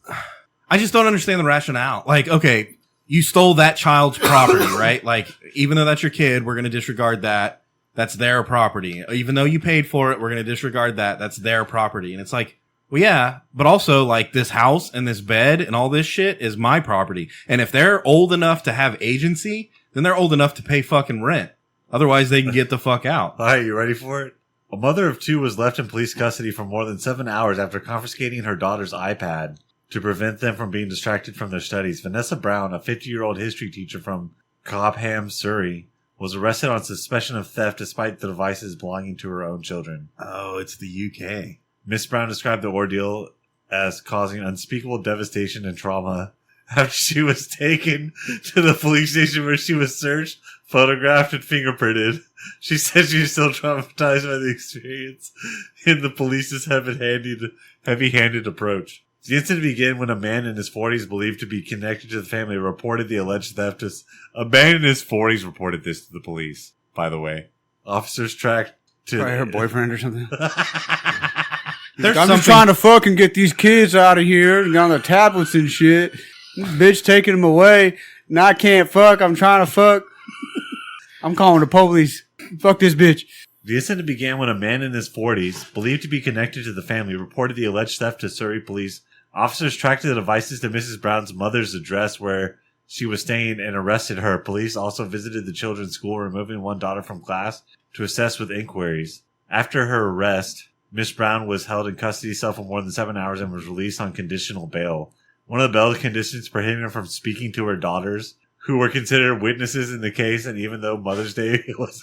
I just don't understand the rationale. Like, okay, you stole that child's property, right? Like, even though that's your kid, we're going to disregard that. That's their property. Even though you paid for it, we're going to disregard that. That's their property. And it's like, well, yeah, but also like this house and this bed and all this shit is my property. And if they're old enough to have agency, then they're old enough to pay fucking rent. Otherwise, they can get the fuck out. All right, you ready for it? A mother of two was left in police custody for more than 7 hours after confiscating her daughter's iPad to prevent them from being distracted from their studies. Vanessa Brown, a 50-year-old history teacher from Cobham, Surrey, was arrested on suspicion of theft despite the devices belonging to her own children. Oh, it's the UK. Miss Brown described the ordeal as causing unspeakable devastation and trauma after she was taken to the police station where she was searched, photographed, and fingerprinted. She said she was still traumatized by the experience in the police's heavy-handed approach. The incident began when a man in his 40s believed to be connected to the family reported the alleged theft. A man in his 40s reported this to the police, by the way. Officers tracked to... Probably her boyfriend or something. There's I'm something... just trying to fucking get these kids out of here and on their tablets and shit. This bitch taking them away. And I can't fuck. I'm trying to fuck. I'm calling the police. Fuck this bitch. The incident began when a man in his 40s, believed to be connected to the family, reported the alleged theft to Surrey police. Officers tracked the devices to Mrs. Brown's mother's address where she was staying and arrested her. Police also visited the children's school, removing one daughter from class to assess with inquiries. After her arrest, Miss Brown was held in custody cell for more than 7 hours and was released on conditional bail. One of the bail conditions prohibited her from speaking to her daughters, who were considered witnesses in the case, and even though Mother's Day was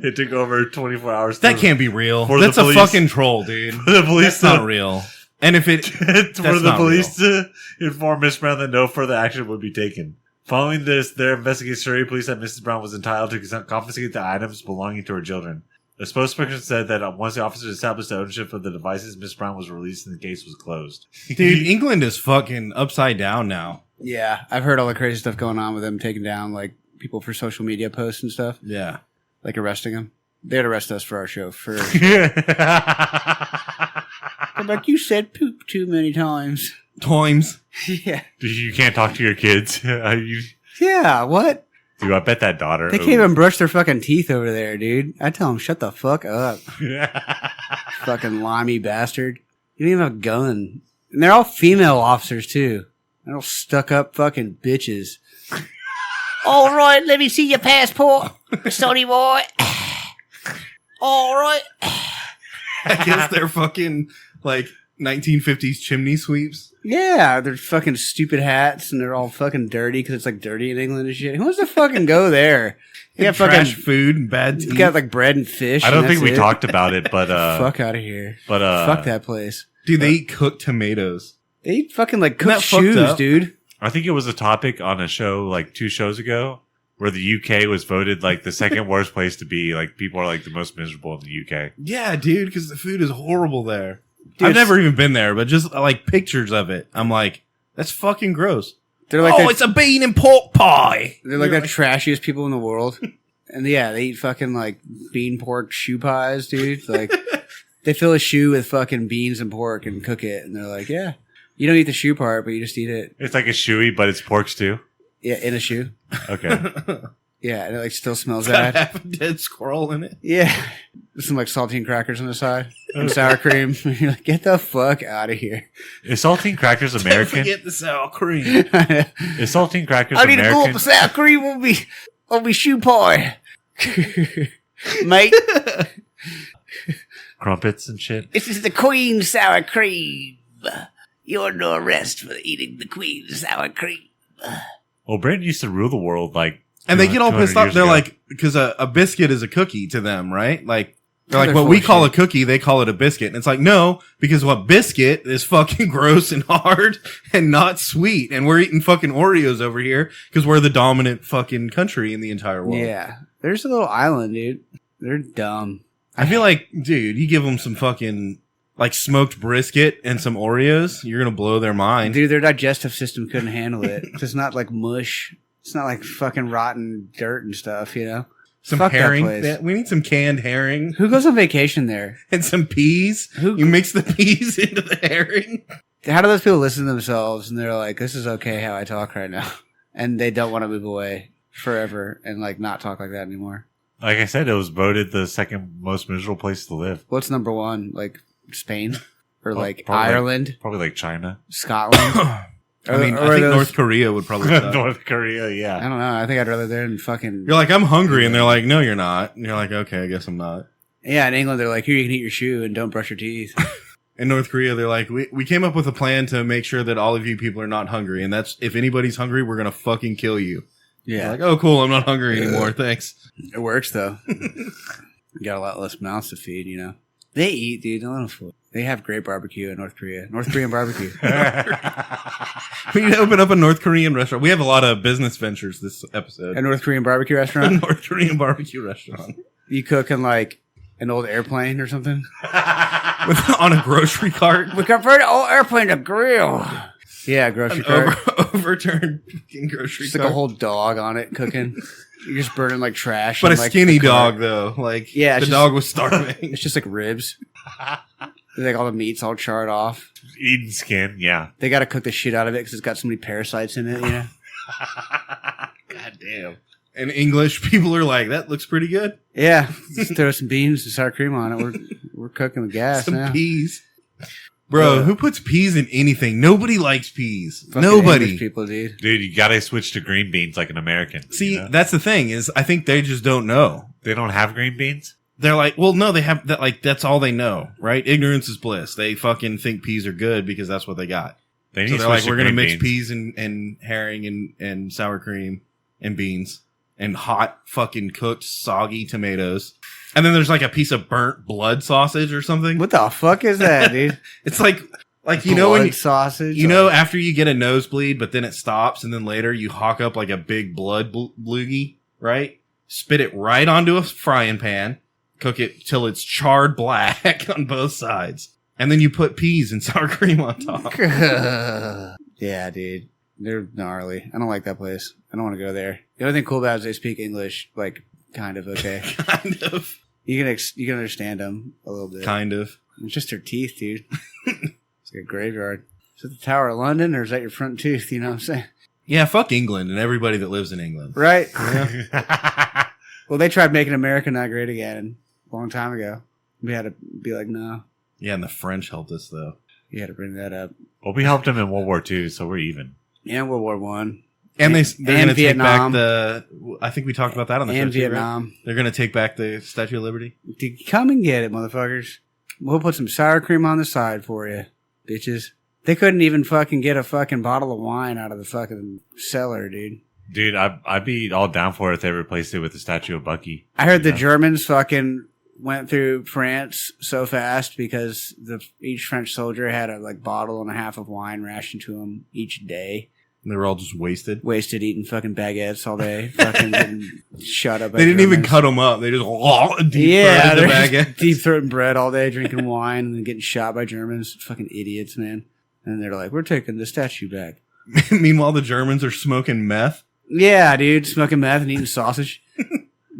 it took over 24 hours. That can't be real. For That's the a police- fucking troll, dude. For the police That's not real. And if it... for the not police to inform Miss Brown that no further action would be taken. Following this, their investigation, Surrey police said Mrs. Brown was entitled to confiscate the items belonging to her children. The spokesperson said that once the officers established the ownership of the devices, Miss Brown was released and the case was closed. Dude, England is fucking upside down now. Yeah, I've heard all the crazy stuff going on with them taking down like people for social media posts and stuff, Yeah. like arresting them. They'd arrest us for our show for. I'm like, you said poop too many times. Times. Yeah. You can't talk to your kids. Yeah. What? Dude, I bet that daughter. They can't even brush their fucking teeth over there, dude. I tell them, shut the fuck up. Fucking limey bastard. You don't even have a gun. And they're all female officers, too. They're all stuck up fucking bitches. All right, let me see your passport, sonny boy. All right. I guess they're fucking, like, 1950s chimney sweeps. Yeah, they're fucking stupid hats, and they're all fucking dirty because it's like dirty in England and shit. Who wants to fucking go there? You got trash fucking food and bad teeth. You got like bread and fish. I don't and think we that's it. talked about it, but fuck out of here. But fuck that place. Dude, they eat cooked tomatoes. They eat fucking like Isn't that cooked fucked shoes, up? dude. I think it was a topic on a show like 2 shows ago where the UK was voted like the second worst place to be. Like people are like the most miserable in the UK. Yeah, dude, because the food is horrible there. Dude, I've never even been there, but just like pictures of it, I'm like, that's fucking gross. They're like it's a bean and pork pie. They're like the trashiest people in the world. And yeah, they eat fucking like bean pork shoe pies, dude. Like they fill a shoe with fucking beans and pork and cook it. And they're like, yeah, you don't eat the shoe part, but you just eat it. It's like a shoey, but it's pork stew. Yeah, in a shoe. Okay. Yeah, and it like still smells Got bad. half a dead squirrel in it. Yeah. With some like saltine crackers on the side and sour cream. You're like, get the fuck out of here. Is saltine crackers Don't American? forget the sour cream. Is saltine crackers I need to go up American? the sour cream on me shoe pie. Mate, Crumpets and shit. this is the Queen sour cream. You're under arrest for eating the Queen sour cream. Well, Britain used to rule the world like. And they get all 200 pissed off. years They're ago. like, because a biscuit is a cookie to them, right? Like, they're Yeah, like, they're what full we of call shit. a cookie, they call it a biscuit. And it's like, no, because what biscuit is fucking gross and hard and not sweet. And we're eating fucking Oreos over here because we're the dominant fucking country in the entire world. Yeah. There's a little island, dude. They're dumb. I feel like, dude, you give them some fucking, like, smoked brisket and some Oreos, you're going to blow their mind. Dude, their digestive system couldn't handle it. It's not like mush. It's not like fucking rotten dirt and stuff, you know? Some Fuck that herring. place. We need some canned herring Who goes on vacation there? and some peas. Who- You mix the peas into the herring. How do those people listen to themselves and they're like, this is okay how I talk right now? And they don't want to move away forever and like not talk like that anymore. Like I said, it was voted the second most miserable place to live. What's number one? Like Spain? Or Well, like probably- Ireland? Probably like China. Scotland? I mean, Or I think those- North Korea would probably suck. North Korea, I yeah. don't know. I think I'd rather there than fucking... You're like, I'm hungry. And they're like, no, you're not. And you're like, okay, I guess I'm not. Yeah, in England, they're like, here, you can eat your shoe and don't brush your teeth. In North Korea, they're like, we came up with a plan to make sure that all of you people are not hungry. And that's, if anybody's hungry, we're going to fucking kill you. You're Yeah. like, oh, cool. I'm not hungry anymore. Thanks. It works, though. You got a lot less mouths to feed, you know? They eat, dude. They have great barbecue in North Korea. North Korean barbecue. We need to open up a North Korean restaurant. We have a lot of business ventures this episode. A North Korean barbecue A restaurant? North Korean barbecue restaurant. You cook in like an old airplane or something? On a grocery cart. We converted an old airplane to grill. Yeah, grocery An cart. overturned fucking grocery Just like cart. a whole dog on it cooking. You're just burning like trash. But in, a like, skinny the cart. dog, though. Like, Yeah, the it's just- dog was starving. It's just like ribs. Like all the meat's all charred off. Eating skin, yeah. They got to cook the shit out of it because it's got so many parasites in it, you know? God damn. In English, people are like, that looks pretty good. Yeah. Just throw some beans and sour cream on it. We're cooking with gas Some now. peas. Bro, Yeah. who puts peas in anything? Nobody likes peas. Fucking Nobody. English people, dude. Dude, you gotta switch to green beans like an American. See, you know? that's the thing is, I think they just don't know. They don't have green beans? They're like, well, no, they have that. Like, that's all they know, right? Ignorance is bliss. They fucking think peas are good because that's what they got. They need So to they're like, switch we're to gonna green mix beans. peas and herring and sour cream and beans and hot fucking cooked soggy tomatoes. And then there's like a piece of burnt blood sausage or something. What the fuck is that, dude? It's like you know when Blood sausage? you know after you get a nosebleed, but then it stops, and then later you hawk up like a big blood loogie, right? Spit it right onto a frying pan, cook it till it's charred black on both sides, and then you put peas and sour cream on top. Yeah, dude. They're gnarly. I don't like that place. I don't want to go there. The only thing cool about it is they speak English, like, kind of okay. Kind of. You can understand them a little bit. Kind of. It's just their teeth, dude. It's like a graveyard. Is it the Tower of London, or is that your front tooth? You know what I'm saying? Yeah, fuck England and everybody that lives in England. Right? Yeah. Well, they tried making America not great again a long time ago. We had to be like, no. Yeah, and the French helped us, though. You had to bring that up. Well, we helped them in World War II, so we're even. Yeah, World War One. And they're going to take back Vietnam. I think we talked about that on the And show, too, right? Vietnam. They're going to take back the Statue of Liberty. Come and get it, motherfuckers. We'll put some sour cream on the side for you, bitches. They couldn't even fucking get a fucking bottle of wine out of the fucking cellar, dude. Dude, I'd be all down for it if they replaced it with the statue of Bucky. I heard the Germans fucking went through France so fast because each French soldier had a bottle and a half of wine rationed to them each day. And they were all just wasted. Wasted eating fucking baguettes all day. Fucking getting shut up. They didn't even cut them up. They just deep-throated the baguettes. Deep throating bread all day, drinking wine, and then getting shot by Germans. Fucking idiots, man. And they're like, we're taking the statue back. Meanwhile, the Germans are smoking meth. Yeah, dude. Smoking meth and eating sausage.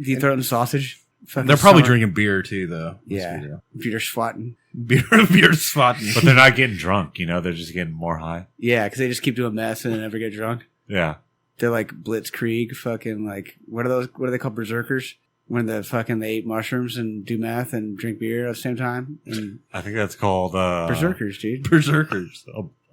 Deep throating sausage. Fucking They're probably summer. drinking beer, too, though. Yeah. Peter swatting. Beer spotting. But they're not getting drunk, you know? They're just getting more high. Yeah, because they just keep doing meth and they never get drunk. Yeah. They're like Blitzkrieg, fucking what are they called? Berserkers? When they eat mushrooms and do meth and drink beer at the same time? And I think that's called... berserkers, dude. Berserkers.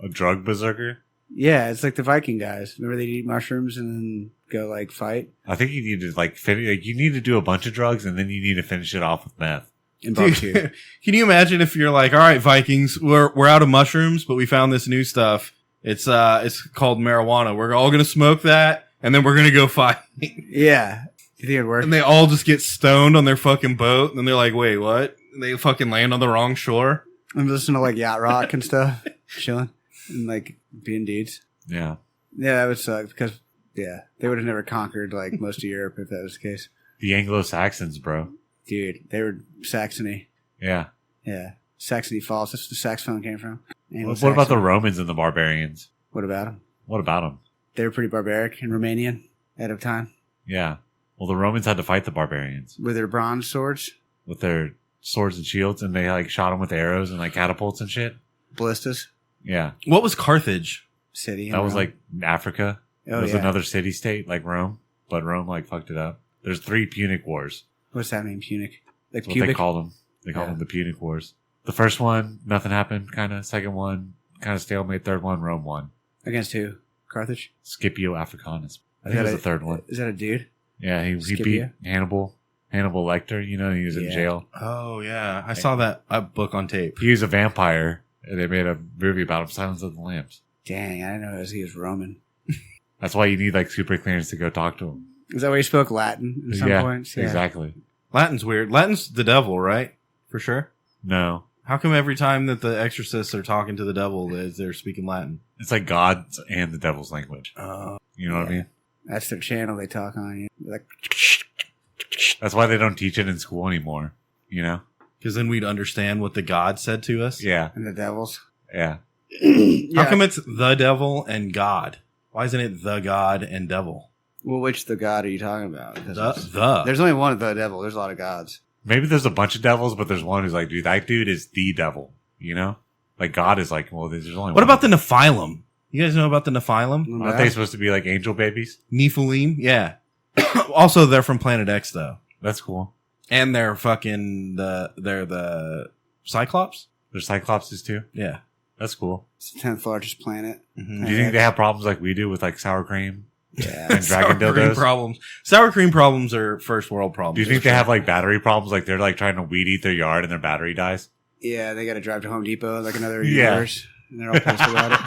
A drug berserker? Yeah, it's like the Viking guys. Remember they eat mushrooms and then go fight? I think you need to you need to do a bunch of drugs and then you need to finish it off with meth. And barbecue. Can you imagine if you're like, all right, Vikings, we're out of mushrooms, but we found this new stuff. It's called marijuana. We're all gonna smoke that, and then we're gonna go fight. Yeah. You think it'd work? And they all just get stoned on their fucking boat, and then they're like, wait, what? And they fucking land on the wrong shore. I'm listening to yacht rock and stuff, chilling and being dudes. Yeah. Yeah, that would suck because they would have never conquered most of Europe if that was the case. The Anglo-Saxons, bro. Dude, they were Saxony. Yeah. Yeah. Saxony Falls. That's where the saxophone came from. What about the Romans and the barbarians? What about them? What about them? They were pretty barbaric and Romanian at a time. Yeah. Well, the Romans had to fight the barbarians. With their bronze swords? With their swords and shields, and they shot them with arrows and catapults and shit. Ballistas? Yeah. What was Carthage? City. That was Africa. Oh, it was yeah. another city-state like Rome, but Rome fucked it up. There's 3 Punic Wars. What's that mean, Punic? That's what they call them. They call them the Punic Wars. The first one, nothing happened, kind of. Second one, kind of stalemate. Third one, Rome won. Against who? Carthage? Scipio Africanus. I think it was the third one. Is that a dude? Yeah, he beat Hannibal. Hannibal Lecter, he was in jail. Oh, yeah. I saw that book on tape. He was a vampire, and they made a movie about him, Silence of the Lambs. Dang, I didn't know he was Roman. That's why you need super clearance to go talk to him. Is that why he spoke Latin at some points? Yeah, exactly. Latin's weird. Latin's the devil, right? For sure. No. How come every time that the exorcists are talking to the devil, they're speaking Latin? It's like God's and the devil's language. Oh. You know what I mean? That's their channel they talk on. That's why they don't teach it in school anymore, Because then we'd understand what the God said to us. Yeah. And the devils. Yeah. How come it's the devil and God? Why isn't it the God and devil? Well, which the God are you talking about? The. There's only one the devil. There's a lot of gods. Maybe there's a bunch of devils, but there's one who's dude, that dude is the devil, God is well, there's only one. What about the Nephilim? You guys know about the Nephilim? Aren't they supposed to be angel babies? Nephilim? Yeah. Also, they're from Planet X, though. That's cool. And they're they're the Cyclops? They're Cyclopses too? Yeah. That's cool. It's the 10th largest planet. Mm-hmm. Do you think they have problems like we do with sour cream? Yeah. And dragon dildos? Problems. Sour cream problems are first world problems. Do you think they have battery problems? They're trying to weed eat their yard and their battery dies? Yeah, they got to drive to Home Depot another universe. And they're all pissed about it.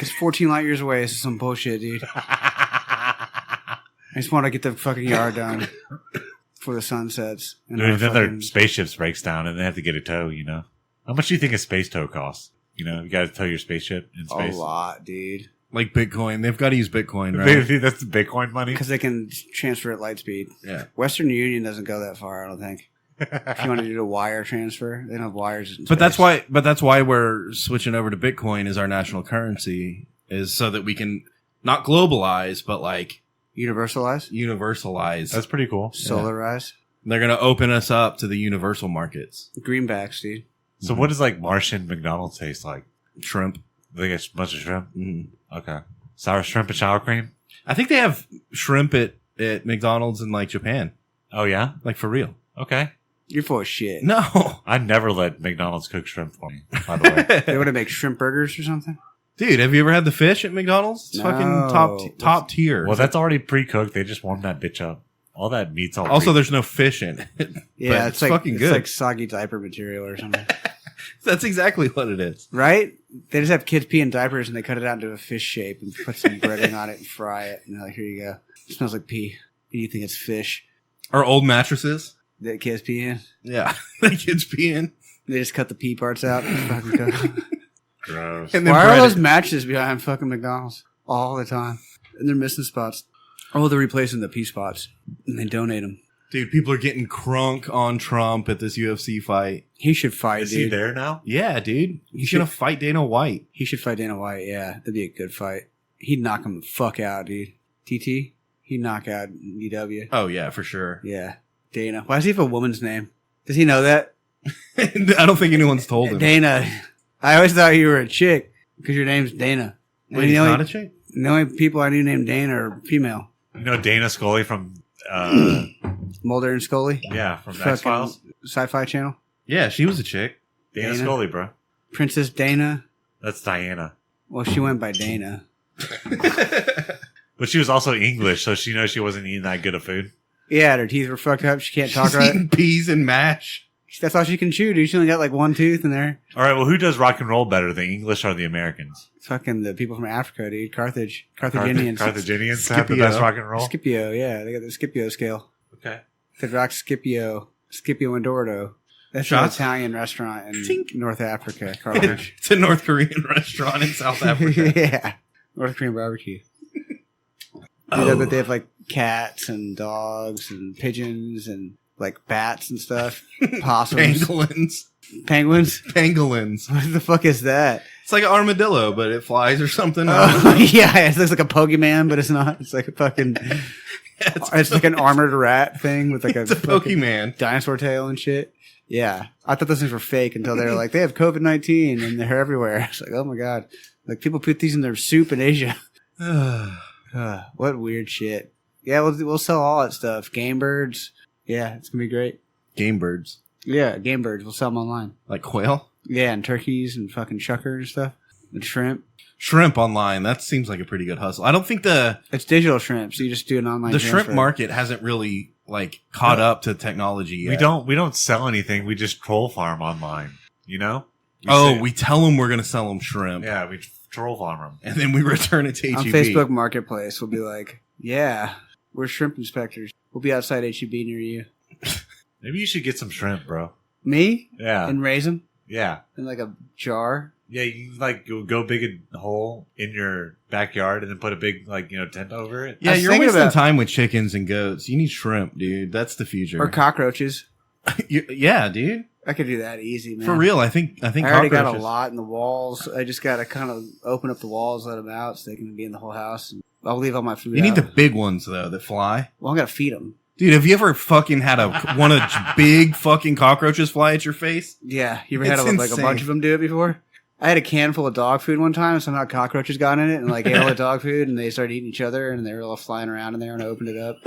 It's 14 light years away. This is some bullshit, dude. I just want to get the fucking yard done before the sun sets. And then their spaceships breaks down and they have to get a tow, How much do you think a space tow costs? You got to tow your spaceship in space. A lot, dude. Like Bitcoin. They've got to use Bitcoin, right? That's the Bitcoin money? Because they can transfer at light speed. Yeah. Western Union doesn't go that far, I don't think. If you want to do a wire transfer, they don't have wires in But space. that's why we're switching over to Bitcoin as our national currency, is so that we can not globalize, but universalize. That's pretty cool. Solarize. They're going to open us up to the universal markets. Greenbacks, dude. So what does Martian McDonald's taste like? Shrimp. They get a bunch of shrimp? Mm-hmm. Okay. Sour shrimp and sour cream? I think they have shrimp at McDonald's in like Japan. Oh, yeah? Like for real. Okay. You're full of shit. No. I never let McDonald's cook shrimp for me, by the way. They want to make shrimp burgers or something? Dude, have you ever had the fish at McDonald's? It's fucking top tier. Well, that's already pre-cooked. They just warm that bitch up. All that meat's all Also, there's no fish in it. Yeah, it's like, fucking good. It's like soggy diaper material or something. That's exactly what it is. Right? They just have kids pee in diapers and they cut it out into a fish shape and put some breading on it and fry it. And they're like, here you go. It smells like pee. And you think it's fish Or old mattresses. that kids pee in. Yeah. The kids pee in. They just cut the pee parts out. And fucking cook. gross. And then Why are bread those it. matches behind fucking McDonald's all the time? And they're missing spots. Oh, they're replacing the pee spots. And they donate them. Dude, people are getting crunk on Trump at this UFC fight. He should fight, Is dude. he there now? Yeah, dude. He's should- going to fight Dana White. He should fight Dana White, yeah. That'd be a good fight. He'd knock him the fuck out, dude. TT? He'd knock out EW. Oh, yeah, for sure. Yeah. Dana. Why does he have a woman's name? Does he know that? I don't think anyone's told him. Dana. I always thought you were a chick because your name's Dana. Wait, And he's the not only, a chick? the only people I knew named Dana are female. You know Dana Scully from, Mulder and Scully. yeah, from Fucking X-Files? Sci-Fi Channel. Yeah, she was a chick. Dana Dana? Scully, bro. Princess Dana. That's Diana. Well, she went by Dana. But she was also English, so she knows she wasn't eating that good of food. Yeah, her teeth were fucked up. She can't talk She's right. eating peas and mash. That's all she can chew, dude. She only got like one tooth in there. All right, well, who does rock and roll better, the English or the Americans? Fucking the people from Africa, dude. Carthaginians. Carthaginians have the Scipio. best rock and roll? Scipio, yeah. They got the Scipio scale. Okay. The rock Scipio and Dorado. That's Shots? an Italian restaurant in Tink. North Africa, Carthage. It's a North Korean restaurant in South Africa. Yeah. North Korean barbecue. But they have like cats and dogs and pigeons and like bats and stuff. Possums. Pangolins. Penguins? Pangolins. What the fuck is that? It's like an armadillo, but it flies or something. Oh, yeah, it looks like a Pokemon, but it's not. It's like a fucking... it's like an armored rat thing with like It's a fucking Pokemon. dinosaur tail and shit. Yeah. I thought those things were fake until they were like, they have COVID-19 and they're everywhere. It's like, oh my God. Like people put these in their soup in Asia. What weird shit. Yeah, we'll sell all that stuff. Game birds. Yeah, it's going to be great. Game birds. Yeah, game birds. We'll sell them online. Like quail? Yeah, and turkeys and fucking shuckers and stuff. And shrimp. Shrimp online. That seems like a pretty good hustle. I don't think the It's digital shrimp, so you just do an online shrimp transfer. market hasn't really like caught up to technology yet. We don't sell anything. We just troll farm online, you know? We tell them we're going to sell them shrimp. Yeah, we troll farm them. And then we return it to HEB. On Facebook Marketplace, we'll be like, yeah, we're shrimp inspectors. We'll be outside HEB near you. Maybe you should get some shrimp, bro. Me? Yeah. And raise them Yeah. in like a jar? Yeah, you like go big a hole in your backyard and then put a big tent over it. Yeah, I was you're thinking wasting about- time with chickens and goats. You need shrimp, dude. That's the future. Or cockroaches. Yeah, dude. I could do that easy, man. For real, I think I already got a cockroaches- lot in the walls. I just got to kind of open up the walls, let them out so they can be in the whole house. And I'll leave all my food You need out. the big ones though that fly. Well, I got to feed them. Dude, have you ever fucking had one of the big fucking cockroaches fly at your face? Yeah. You ever had It's like a insane. bunch of them do it before? I had a can full of dog food one time, and somehow cockroaches got in it and like ate all the dog food, and they started eating each other, and they were all flying around in there, and I opened it up.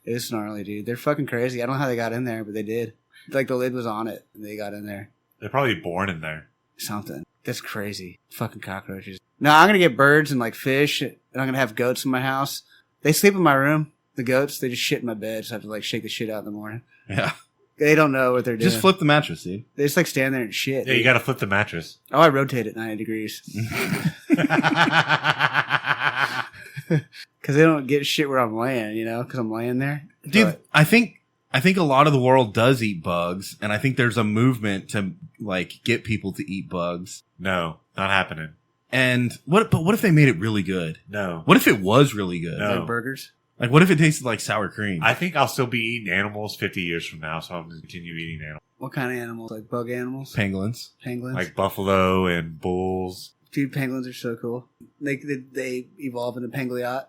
It was gnarly, dude. They're fucking crazy. I don't know how they got in there, but they did. Like the lid was on it, and they got in there. They're probably born in there. Something. That's crazy. Fucking cockroaches. No, I'm gonna get birds and like fish, and I'm gonna have goats in my house. They sleep in my room. The goats, they just shit in my bed, so I have to like shake the shit out in the morning. Yeah. They don't know what they're doing. Just flip the mattress, dude. They just like stand there and shit. Yeah, you got to flip the mattress. Oh, I rotate it 90 degrees. Because they don't get shit where I'm laying, because I'm laying there. Dude, But I think a lot of the world does eat bugs, and I think there's a movement to like get people to eat bugs. No, not happening. And what if they made it really good? No. What if it was really good? No. like burgers. Like what if it tasted like sour cream? I think I'll still be eating animals 50 years from now, so I'm going to continue eating animals. What kind of animals? Like bug animals? Pangolins. Penguins? Like buffalo and bulls. Dude, penguins are so cool. They evolve into pengliot.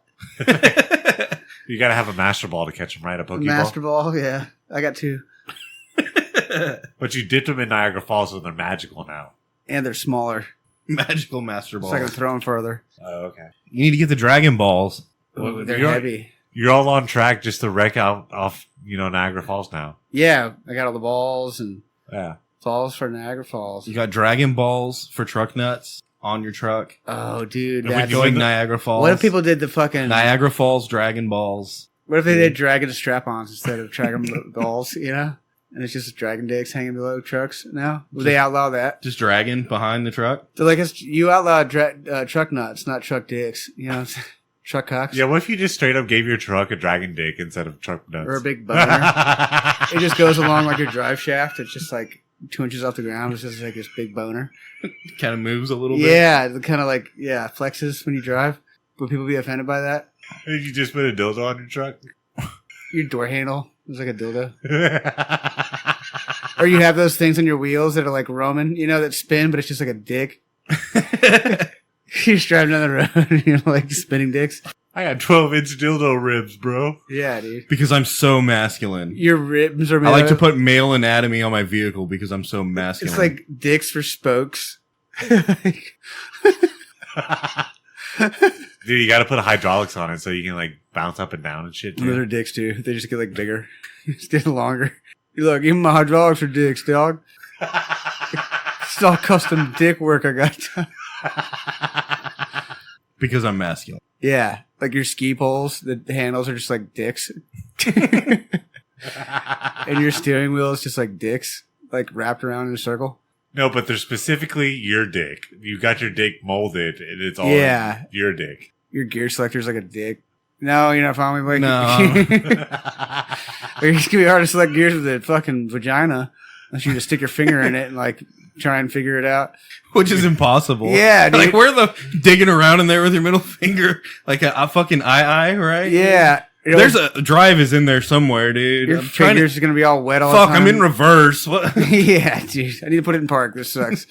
You got to have a master ball to catch them, right? A Pokeball? Master ball, yeah. I got 2. But you dipped them in Niagara Falls, so they're magical now. And they're smaller. Magical Master So Balls. I can throw them further. Oh, okay. You need to get the Dragon Balls. Well, They're you're- heavy. You're all on track just to wreck out off, Niagara Falls now. Yeah, I got all the balls and Yeah. falls for Niagara Falls. You got Dragon Balls for truck nuts on your truck. Oh, dude. If we That's, do Going the- Niagara Falls. what if people did the fucking... Niagara Falls Dragon Balls. What if they did dragon strap-ons instead of dragon balls, And it's just dragon dicks hanging below trucks now? Would they outlaw that? Just dragon behind the truck. They're like, you outlaw truck nuts, not truck dicks. Truck cocks. Yeah, what if you just straight up gave your truck a dragon dick instead of truck nuts? Or a big boner. It just goes along like your drive shaft. It's just like 2 inches off the ground. It's just like this big boner. Kind of moves a little bit. Yeah, it kind of like, flexes when you drive. Would people be offended by that? Did you just put a dildo on your truck? Your door handle is like a dildo. Or you have those things on your wheels that are like Roman, that spin, but it's just like a dick. You're just driving down the road, like spinning dicks. I got 12-inch dildo ribs, bro. Yeah, dude. Because I'm so masculine. Your ribs are made I like to of- put male anatomy on my vehicle because I'm so masculine. It's like dicks for spokes. Dude, you got to put hydraulics on it so you can like bounce up and down and shit. Those are Too. dicks too. They just get like bigger. Just get longer. You look, even my hydraulics are dicks, dog. It's all custom dick work I got. because I'm masculine. Yeah, like your ski poles, the handles are just like dicks. And your steering wheel is just like dicks, like wrapped around in a circle. No, but they're specifically your dick. You got your dick molded, and it's all your dick. Your gear selector's like a dick. No, you're not following me, Blake. No. It's gonna be hard to select gears with a fucking vagina unless you just stick your finger in it and like try and figure it out. Which is impossible. Yeah, dude. Like, where the digging around in there with your middle finger? Like a fucking eye, right? Yeah. There's a drive is in there somewhere, dude. Your finger's gonna be all wet all Fuck, the time. I'm in reverse. What? Yeah, dude. I need to put it in park. This sucks.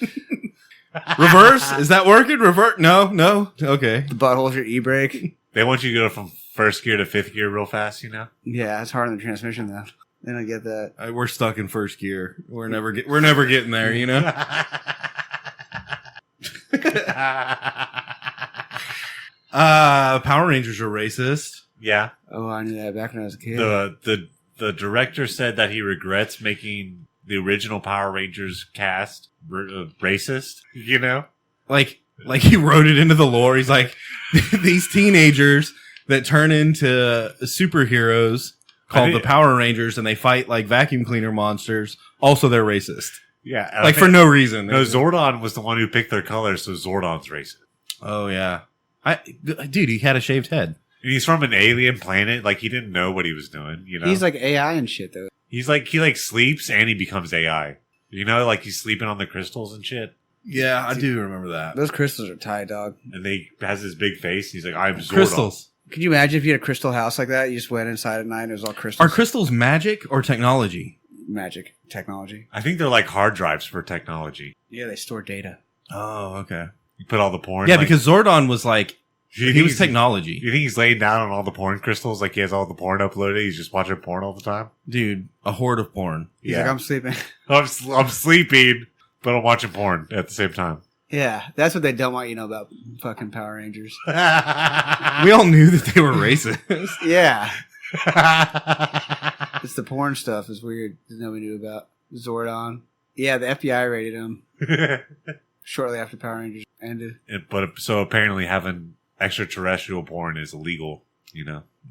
Reverse? Is that working? Revert? No. Okay. The butthole's your e-brake. They want you to go from first gear to fifth gear real fast, Yeah, it's hard on the transmission though. They don't get that. We're stuck in first gear. We're never getting there, Power Rangers are racist. Yeah. Oh, I knew that back when I was a kid. The director said that he regrets making the original Power Rangers cast racist, Like he wrote it into the lore. He's like, these teenagers that turn into superheroes called the Power Rangers and they fight like vacuum cleaner monsters. Also, they're racist. Yeah. Like for no reason. No, Zordon was the one who picked their colors, so Zordon's racist. Oh, yeah. Dude, he had a shaved head. And he's from an alien planet. Like, he didn't know what he was doing, He's like AI and shit though. He's like, he sleeps and he becomes AI. Like he's sleeping on the crystals and shit. Yeah, I do remember that. Those crystals are tight, dog. And they has this big face. He's like, I'm Zordon. Crystals. Could you imagine if you had a crystal house like that? You just went inside at night and it was all crystals. Are crystals magic or technology? Magic. Technology. I think they're like hard drives for technology. Yeah, they store data. Oh, okay. You put all the porn. Yeah, like, because Zordon was like, he he was was technology. You think he's laying down on all the porn crystals? Like he has all the porn uploaded? He's just watching porn all the time? Dude, a horde of porn. He's like, I'm sleeping. I'm sleeping, but I'm watching porn at the same time. Yeah, that's what they don't want you to know about fucking Power Rangers. We all knew that they were racist. Yeah. It's the porn stuff is weird that nobody knew about. Zordon. Yeah, the FBI raided him shortly after Power Rangers ended. But so apparently having extraterrestrial porn is illegal,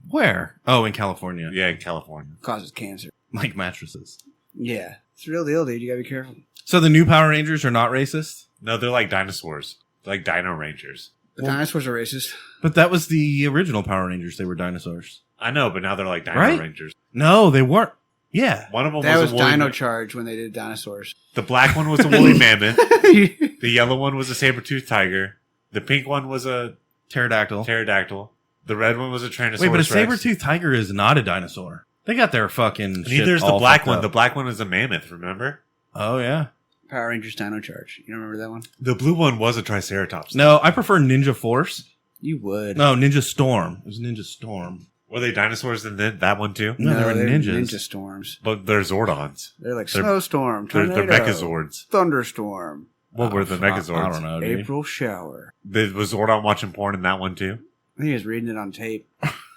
Where? Oh, in California. Yeah, in California. Causes cancer. Like mattresses. Yeah. It's a real deal, dude. You gotta be careful. So the new Power Rangers are not racist? No, they're like dinosaurs. They're like Dino Rangers. The dinosaurs are racist. But that was the original Power Rangers. They were dinosaurs. I know, but now they're like Dino Right? Rangers. No, they weren't. Yeah. One of them That was a woolly Dino Charge when they did dinosaurs. The black one was a woolly mammoth. The yellow one was a saber-toothed tiger. The pink one was a Pterodactyl. pterodactyl. The red one was a Tyrannosaurus Wait, but a Rex. saber-toothed tiger is not a dinosaur. They got their fucking shit Neither's the all black fucked one. up. The black one is a mammoth, remember? Oh, yeah. Power Rangers Dino Charge. You don't remember that one? The blue one was a Triceratops. No, I prefer Ninja Force. You would. No, Ninja Storm. It was Ninja Storm. Were they dinosaurs in that one too? No, they were they're ninjas. Ninja Storms. But they're Zordons. They're like They're- Snowstorm, They're Tornado, Mechazords. Thunderstorm. What were the Megazords? I don't know, dude. April Shower. Was Zordon watching porn in that one too? I think he was reading it on tape.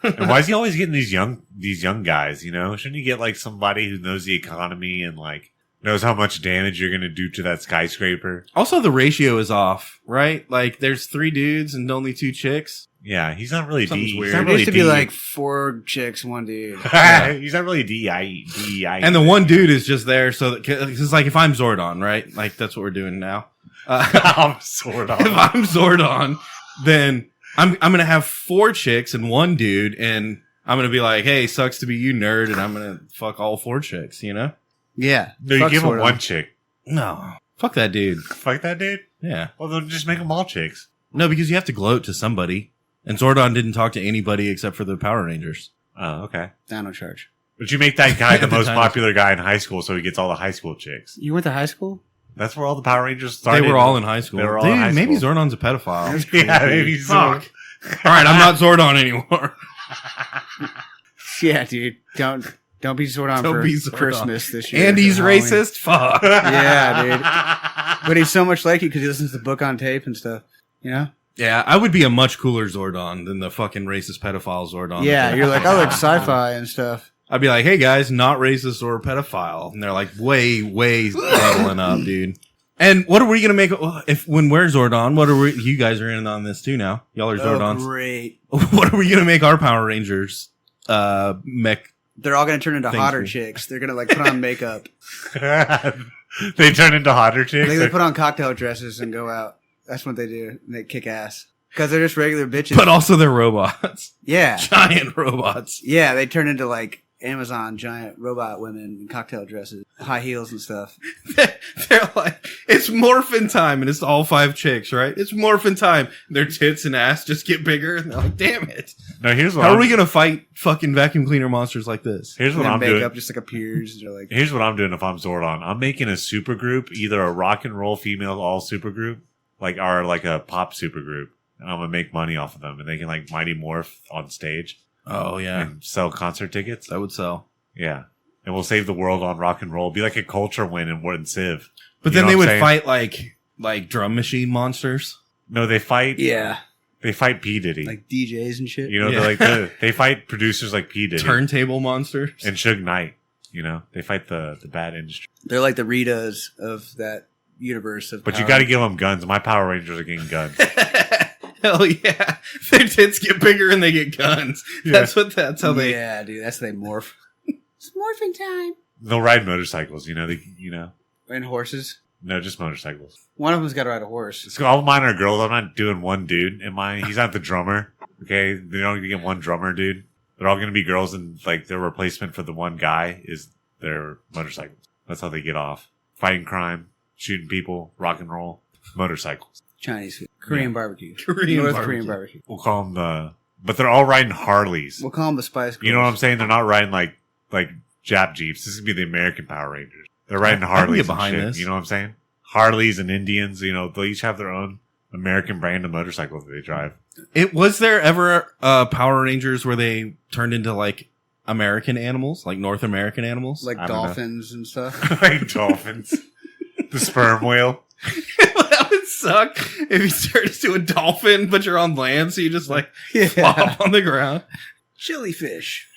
And why is he always getting these young guys? You know, shouldn't he get like somebody who knows the economy and like knows how much damage you're going to do to that skyscraper? Also, the ratio is off, right? Like, there's 3 dudes and only 2 chicks. Yeah, he's not really Something's D. weird. He's not There really used to be like 4 chicks, 1 dude. He's not really DEI. And the one dude is just there so that, cause like if I'm Zordon, right? Like that's what we're doing now. I'm Zordon. If I'm Zordon, then I'm going to have 4 chicks and 1 dude, and I'm going to be like, hey, sucks to be you, nerd, and I'm going to fuck all 4 chicks, you know? Yeah. No, you Fuck give him Zordon. 1 chick. No. Fuck that dude. Fuck that dude? Yeah. Well, then just make them all chicks. No, because you have to gloat to somebody. And Zordon didn't talk to anybody except for the Power Rangers. Oh, okay. Down no charge. But you make that guy the At the most time. popular guy in high school so he gets all the high school chicks. You went to high school? That's where all the Power Rangers started. They were all in high school. They were all Dude, in high maybe school. Zordon's a pedophile. Yeah, maybe Fuck. Zordon. All right, I'm not Zordon anymore. Yeah, dude. Don't be Zordon Don't for be Zordon. Christmas this year. And he's Halloween. racist? Fuck. Yeah, dude. But he's so much like you because he listens to the book on tape and stuff. You know? Yeah, I would be a much cooler Zordon than the fucking racist pedophile Zordon. Yeah, you're like, I like sci-fi and stuff. I'd be like, hey guys, not racist or pedophile. And they're like, way leveling up, dude. And what are we going to make, when we're Zordon, you guys are in on this too now. Y'all are Zordons. Oh, great. What are we going to make our Power Rangers, mech? They're all going to turn into Thanks, hotter man. chicks. They're going to like put on makeup. They turn into hotter chicks. They put on cocktail dresses and go out. That's what they do. And they kick ass. Because they're just regular bitches. But also they're robots. Yeah. Giant robots. Yeah, they turn into like Amazon giant robot women in cocktail dresses, high heels and stuff. They're like, it's morphin time, and it's all 5 chicks, right? It's morphin time. Their tits and ass just get bigger, and they're like, damn it. No, here's what How are we going to fight fucking vacuum cleaner monsters like this? Here's what And I'm makeup doing. just like appears. They're like, Here's what I'm doing if I'm Zordon. I'm making a super group, either a rock and roll female all super group, like a pop super group. And I'm gonna make money off of them, and they can like Mighty Morph on stage Oh, yeah. and sell concert tickets. That would sell. Yeah, and we'll save the world on rock and roll. Be like a culture win in Civ. But You then know they what would I'm fight like drum machine monsters. No, they fight. yeah, They fight P Diddy. like DJs and shit. You know, Yeah. they fight producers like P Diddy Turntable monsters. and Suge Knight. You know, they fight the bad industry. They're like the Ritas of that universe of. But you Power got to Rangers. give them guns. My Power Rangers are getting guns. Hell yeah. Their tits get bigger and they get guns. Yeah. That's how they. Yeah, dude, that's how they morph. It's morphing time. They'll ride motorcycles. You know. And horses. No, just motorcycles. One of them's got to ride a horse. So all mine are girls. I'm not doing one dude. He's not the drummer. Okay, they're not going to get one drummer, dude. They're all going to be girls, and like their replacement for the one guy is their motorcycles. That's how they get off. Fighting crime, shooting people, rock and roll, motorcycles. Chinese food. Korean barbecue. Korean North barbecue. Korean barbecue. We'll call them but they're all riding Harleys. We'll call them the Spice Girls. You know what I'm saying? They're not riding like Jap Jeeps. This is gonna be the American Power Rangers. They're riding I can Harleys get and behind shit. this. You know what I'm saying? Harleys and Indians. You know, they'll each have their own American brand of motorcycles that they drive. Was there ever Power Rangers where they turned into like American animals, like North American animals? Like I don't know. dolphins and stuff. Like dolphins. The sperm whale. That would suck if you turned into a dolphin, but you're on land, so you just like flop on the ground. Jellyfish.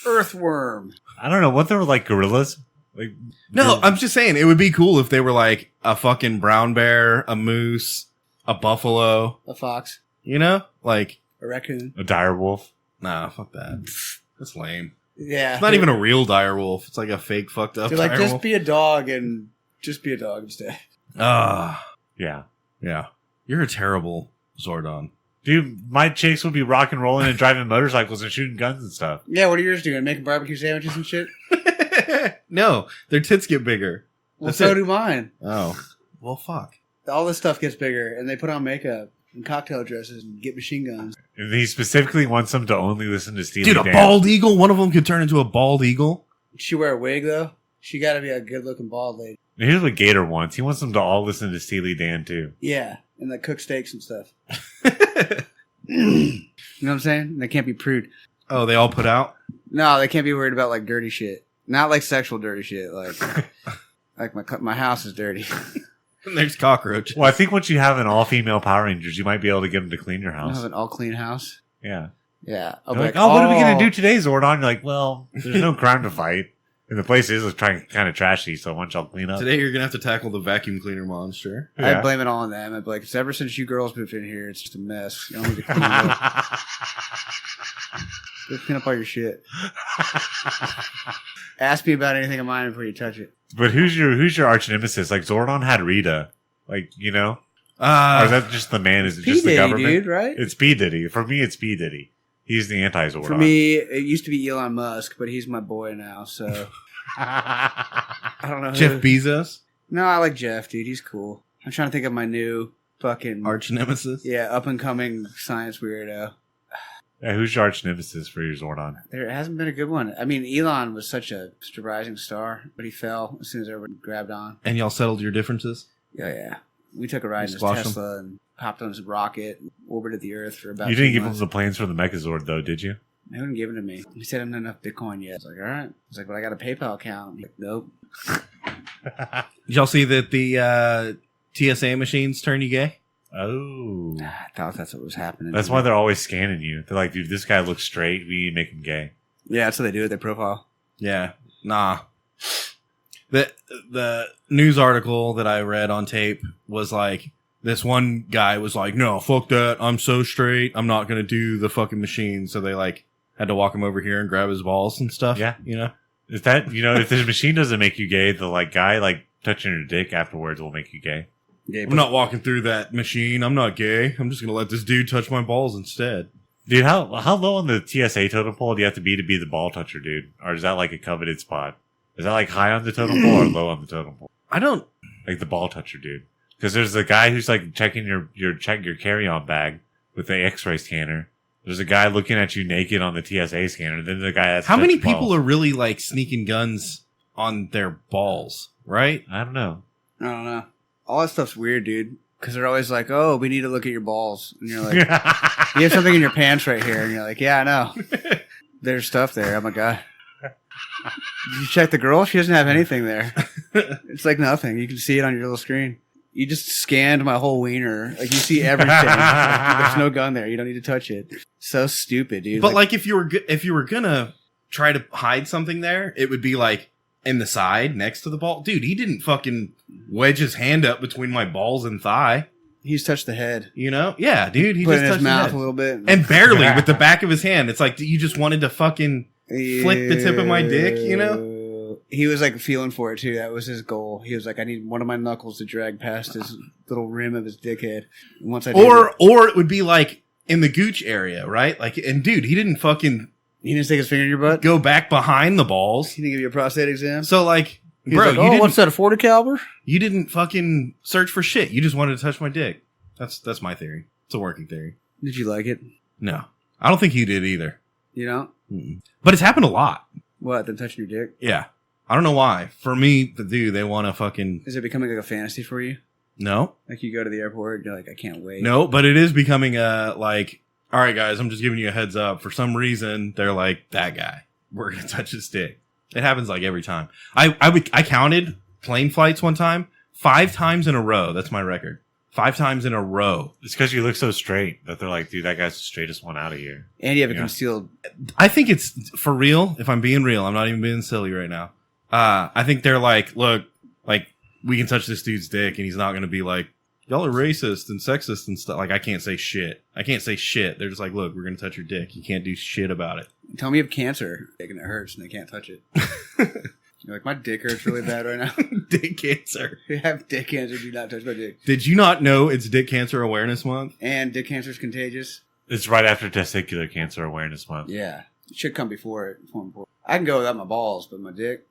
Earthworm. I don't know what they were like gorillas. Like No, I'm just saying it would be cool if they were like a fucking brown bear, a moose, a buffalo. A fox. You know, like A raccoon. a dire wolf. nah, fuck that. That's lame. Yeah. It's not even a real dire wolf. It's like a fake fucked up They're like, dire just wolf. be a dog and just be a dog instead. Ah, Yeah. yeah. You're a terrible Zordon. Dude, my chicks would be rock and rolling and driving motorcycles and shooting guns and stuff. Yeah, what are yours doing? Making barbecue sandwiches and shit? No, their tits get bigger. Well, That's so it. do mine. Oh, well, fuck. All this stuff gets bigger, and they put on makeup and cocktail dresses and get machine guns. And he specifically wants them to only listen to Steely Dude, a Dan. bald eagle. One of them could turn into a bald eagle. She wear a wig, though? She got to be a good-looking bald lady. And here's what Gator wants. He wants them to all listen to Steely Dan, too. Yeah, and like cook steaks and stuff. You know what I'm saying? They can't be prude. Oh, they all put out. No, they can't be worried about like dirty shit. Not like sexual dirty shit. Like my house is dirty. And there's cockroaches. Well, I think once you have an all-female Power Rangers, you might be able to get them to clean your I house. have an all clean house. Yeah. Yeah. They're like, oh, what are we going to do today, Zordon? You're like, well, there's no crime to fight. And the place is kind of trashy, so why don't y'all clean up? Today you're going to have to tackle the vacuum cleaner monster. I blame it all on them. I'd be like, it's ever since you girls moved in here, it's just a mess. You don't need to clean it up. Go clean up all your shit. Ask me about anything of mine before you touch it. But who's your arch nemesis? Like, Zordon had Rita. Like, or is that just the man? Is it just the government? Dude, right? It's P. Diddy. For me, it's P. Diddy. He's the anti-Zordon. For me, it used to be Elon Musk, but he's my boy now, so... I don't know. Jeff Bezos? No, I like Jeff, dude. He's cool. I'm trying to think of my new fucking... Arch nemesis? Yeah, up-and-coming science weirdo. Yeah, who's your arch nemesis for your Zordon? There hasn't been a good one. I mean, Elon was such a rising star, but he fell as soon as everyone grabbed on. And y'all settled your differences? Yeah. We took a ride in his Tesla and hopped on his rocket and orbited the Earth for about You didn't 2 give him months. the plans for the Megazord, though, did you? They wouldn't give it to me. He said, I don't have enough Bitcoin yet. I was like, all right. I was like, but I got a PayPal account. I'm like, nope. Did y'all see that the TSA machines turn you gay? Oh. I thought that's what was happening. That's why they're always scanning you. They're like, dude, this guy looks straight. We need to make him gay. Yeah, that's what they do with their profile. Yeah. Nah. The news article that I read on tape was like, this one guy was like, no, fuck that. I'm so straight. I'm not going to do the fucking machine. So they like had to walk him over here and grab his balls and stuff. Yeah. You know? Is that, if the machine doesn't make you gay, the like guy like touching your dick afterwards will make you gay. Yeah, I'm not walking through that machine. I'm not gay. I'm just going to let this dude touch my balls instead. Dude, how low on the TSA totem pole do you have to be the ball toucher, dude? Or is that like a coveted spot? Is that like high on the totem pole or low on the totem pole? I don't... Like the ball toucher, dude. Because there's the guy who's like checking your carry-on bag with the X-ray scanner. There's a guy looking at you naked on the TSA scanner. Then the guy has How many people are really like sneaking guns on their balls, right? I don't know. I don't know. All that stuff's weird, dude. Because they're always like, oh, we need to look at your balls. And you're like, you have something in your pants right here. And you're like, yeah, I know. There's stuff there. I'm like, God. You check the girl? She doesn't have anything there. It's like nothing. You can see it on your little screen. You just scanned my whole wiener. Like, you see everything. There's no gun there. You don't need to touch it. So stupid, dude. But like if you were gonna try to hide something there, it would be like in the side next to the ball. Dude, he didn't fucking wedge his hand up between my balls and thigh. He's touched the head. You know? Yeah, dude. He put just it in touched his mouth head. a little bit. And barely with the back of his hand. It's like you just wanted to fucking flick the tip of my dick, you know? He was like feeling for it too. That was his goal. He was like, I need one of my knuckles to drag past his little rim of his dickhead. And once I or it would be like in the gooch area, right? Like, and dude, he didn't fucking he didn't stick his finger in your butt. go back behind the balls. He didn't give you a prostate exam. So like, He's bro, like, you didn't. what's that? A 40 caliber? You didn't fucking search for shit. You just wanted to touch my dick. That's my theory. It's a working theory. Did you like it? No, I don't think you did either. You know But it's happened a lot. what? Them touching your dick? Yeah. I don't know why. For me, they want to fucking... Is it becoming like a fantasy for you? No. Like you go to the airport, and you're like, I can't wait. No, but it is becoming like, all right, guys, I'm just giving you a heads up. For some reason, they're like, that guy. We're going to touch his dick. It happens like every time. I counted plane flights one time. 5 times in a row. That's my record. 5 times in a row. It's because you look so straight that they're like, dude, that guy's the straightest one out of here. And you have a Yeah. concealed. I think it's for real. If I'm being real, I'm not even being silly right now. I think they're like, look, like we can touch this dude's dick and he's not going to be like, y'all are racist and sexist and stuff. Like, I can't say shit. They're just like, look, we're going to touch your dick. You can't do shit about it. Tell me you have cancer, and it hurts, and they can't touch it. You're like, my dick hurts really bad right now. Dick cancer. You have dick cancer, do not touch my dick. Did you not know it's Dick Cancer Awareness Month? And dick cancer is contagious. It's right after Testicular Cancer Awareness Month. Yeah. It should come before it. I can go without my balls, but my dick,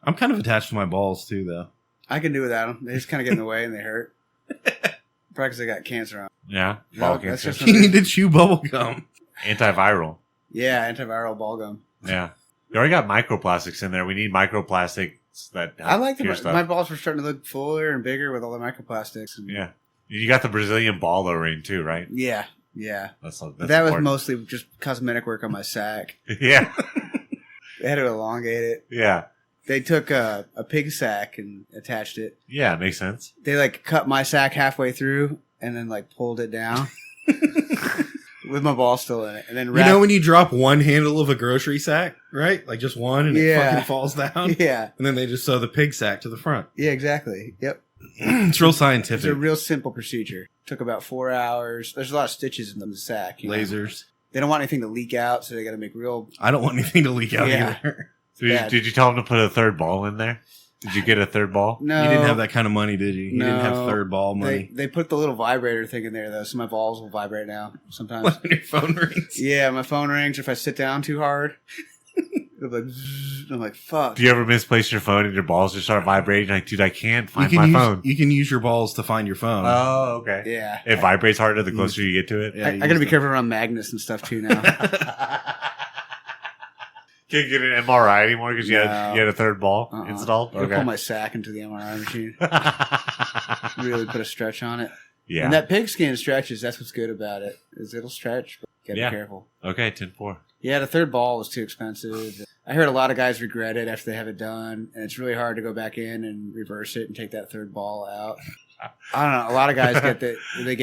I'm kind of attached to my balls too, though. I can do without them. They just kind of get in the way and they hurt. Probably because they got cancer on. Yeah. No, Ball that's cancer. just- You need to chew bubble gum. Antiviral. Yeah, antiviral ball gum. Yeah. You already got microplastics in there. We need microplastics that I like cure them. stuff. My balls were starting to look fuller and bigger with all the microplastics. And Yeah. You got the Brazilian ball ring too, right? yeah. That's That was important. mostly just cosmetic work on my sack. Yeah. They had to elongate it. Yeah. They took a pig sack and attached it. Yeah, it makes sense. They like cut my sack halfway through and then like pulled it down with my ball still in it. And then you know when you drop one handle of a grocery sack, right? Like just one and it fucking falls down? Yeah. And then they just sew the pig sack to the front. Yeah, exactly. Yep. It's real scientific. It's a real simple procedure. Took about 4 hours. There's a lot of stitches in the sack. Lasers. They don't want anything to leak out, so they got to make real... I don't want anything to leak out either. Did you tell them to put a third ball in there? Did you get a third ball? No. You didn't have that kind of money, did you? You didn't have third ball money. They put the little vibrator thing in there, though, so my balls will vibrate now sometimes. When your phone rings? Yeah, my phone rings. If I sit down too hard, it'll be like... Zzz, I'm like, fuck. Do you ever misplace your phone and your balls just start vibrating? Like, dude, I can't find my phone. You can use your balls to find your phone. Oh, okay. Yeah. It vibrates harder the closer you get to it? Yeah, I got to be careful around magnets and stuff, too, now. Can't get an MRI anymore because you had a third ball installed? I'll pull my sack into the MRI machine. Really put a stretch on it. Yeah. And that pig skin stretches. That's what's good about it. Is it'll stretch. But gotta be careful. Okay, 10-4. Yeah, the third ball was too expensive. I heard a lot of guys regret it after they have it done, and it's really hard to go back in and reverse it and take that third ball out. I don't know. A lot of guys get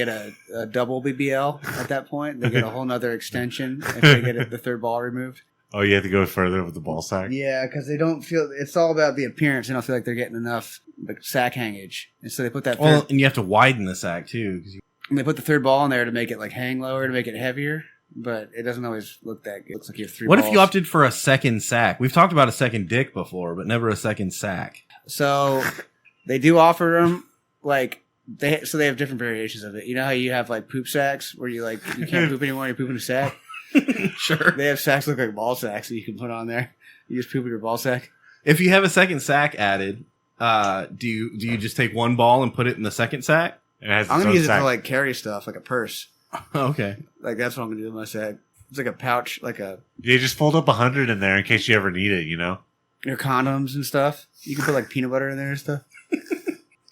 a double BBL at that point. They get a whole nother extension if they get the third ball removed. Oh, you have to go further with the ball sack? Yeah, because they don't feel... It's all about the appearance. They don't feel like they're getting enough sack hangage. And so they put that and you have to widen the sack, too. And they put the third ball in there to make it like hang lower, to make it heavier. But it doesn't always look that good. It looks like you have 3 balls. What if you opted for a second sack? We've talked about a second dick before, but never a second sack. So they do offer them, like... They have different variations of it. You know how you have like poop sacks where you can't poop anymore, you poop in a sack? Sure. They have sacks that look like ball sacks that you can put on there. You just poop in your ball sack. If you have a second sack added, do you just take one ball and put it in the second sack? I'm gonna use it to like carry stuff, like a purse. Okay. Like that's what I'm gonna do with my sack. It's like a pouch, like a... Yeah, just fold up 100 in there in case you ever need it, you know? Your condoms and stuff. You can put like peanut butter in there and stuff.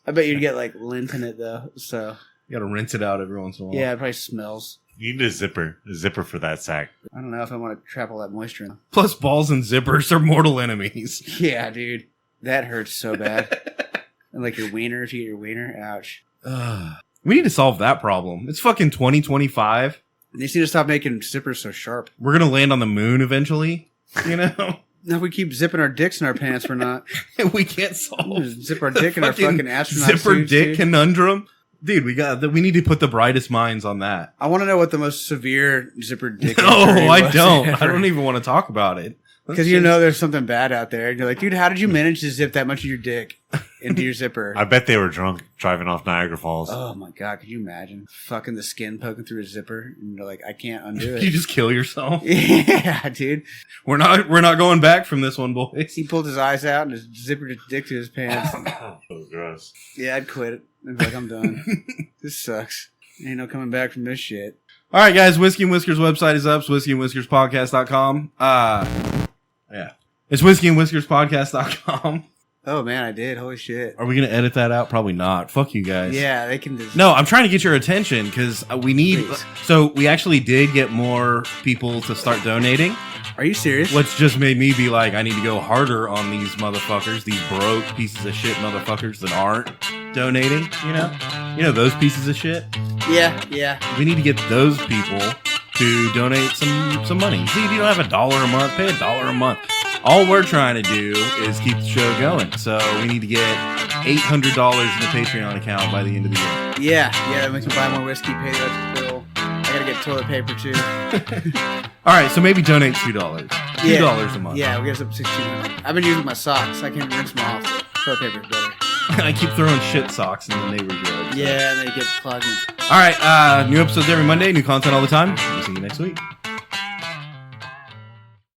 I bet you'd get like lint in it though, so... You gotta rinse it out every once in a while. Yeah, it probably smells. You need a zipper for that sack. I don't know if I want to trap all that moisture in. Plus, balls and zippers are mortal enemies. Yeah, dude. That hurts so bad. And like your wiener, if you get your wiener, ouch. We need to solve that problem. It's fucking 2025. They need to stop making zippers so sharp. We're gonna land on the moon eventually, you know? Now, if we keep zipping our dicks in our pants, we're not. We can't solve zip our dick in our fucking astronaut zipper suits, dick dude. Conundrum. Dude, we need to put the brightest minds on that. I want to know what the most severe zipper dick. No, I don't. I don't even want to talk about it. Because you know there's something bad out there. And you're like, dude, how did you manage to zip that much of your dick into your zipper? I bet they were drunk driving off Niagara Falls. Oh my God, could you imagine? Fucking the skin poking through a zipper. And you're like, I can't undo it. You just kill yourself? Yeah, dude. We're not going back from this one, boys. He pulled his eyes out and just zippered his dick to his pants. Oh, gross. Yeah, I'd quit it. I'd be like, I'm done. This sucks. Ain't no coming back from this shit. All right, guys. Whiskey and Whiskers website is up. It's whiskeyandwhiskerspodcast.com. Yeah. It's whiskeyandwhiskerspodcast.com. Oh, man, I did. Holy shit. Are we going to edit that out? Probably not. Fuck you guys. Yeah, they can just... No, I'm trying to get your attention because we need... Please. So we actually did get more people to start donating. Are you serious? What's just made me be like, I need to go harder on these motherfuckers, these broke pieces of shit motherfuckers that aren't donating, you know? You know, those pieces of shit? Yeah. We need to get those people to donate some money. See, if you don't have $1 a month, pay $1 a month. All we're trying to do is keep the show going. So we need to get $800 in the Patreon account by the end of the year. Yeah, that makes me buy more whiskey, pay that bill. I gotta get toilet paper too. All right, so maybe donate $2. $2 a month. Yeah, we get up to $16. I've been using my socks. I can't rinse them off. Toilet paper is better. I keep throwing shit socks in the neighbor's yard. So. Yeah, they get clogged. All right, new episodes every Monday, new content all the time. We'll see you next week.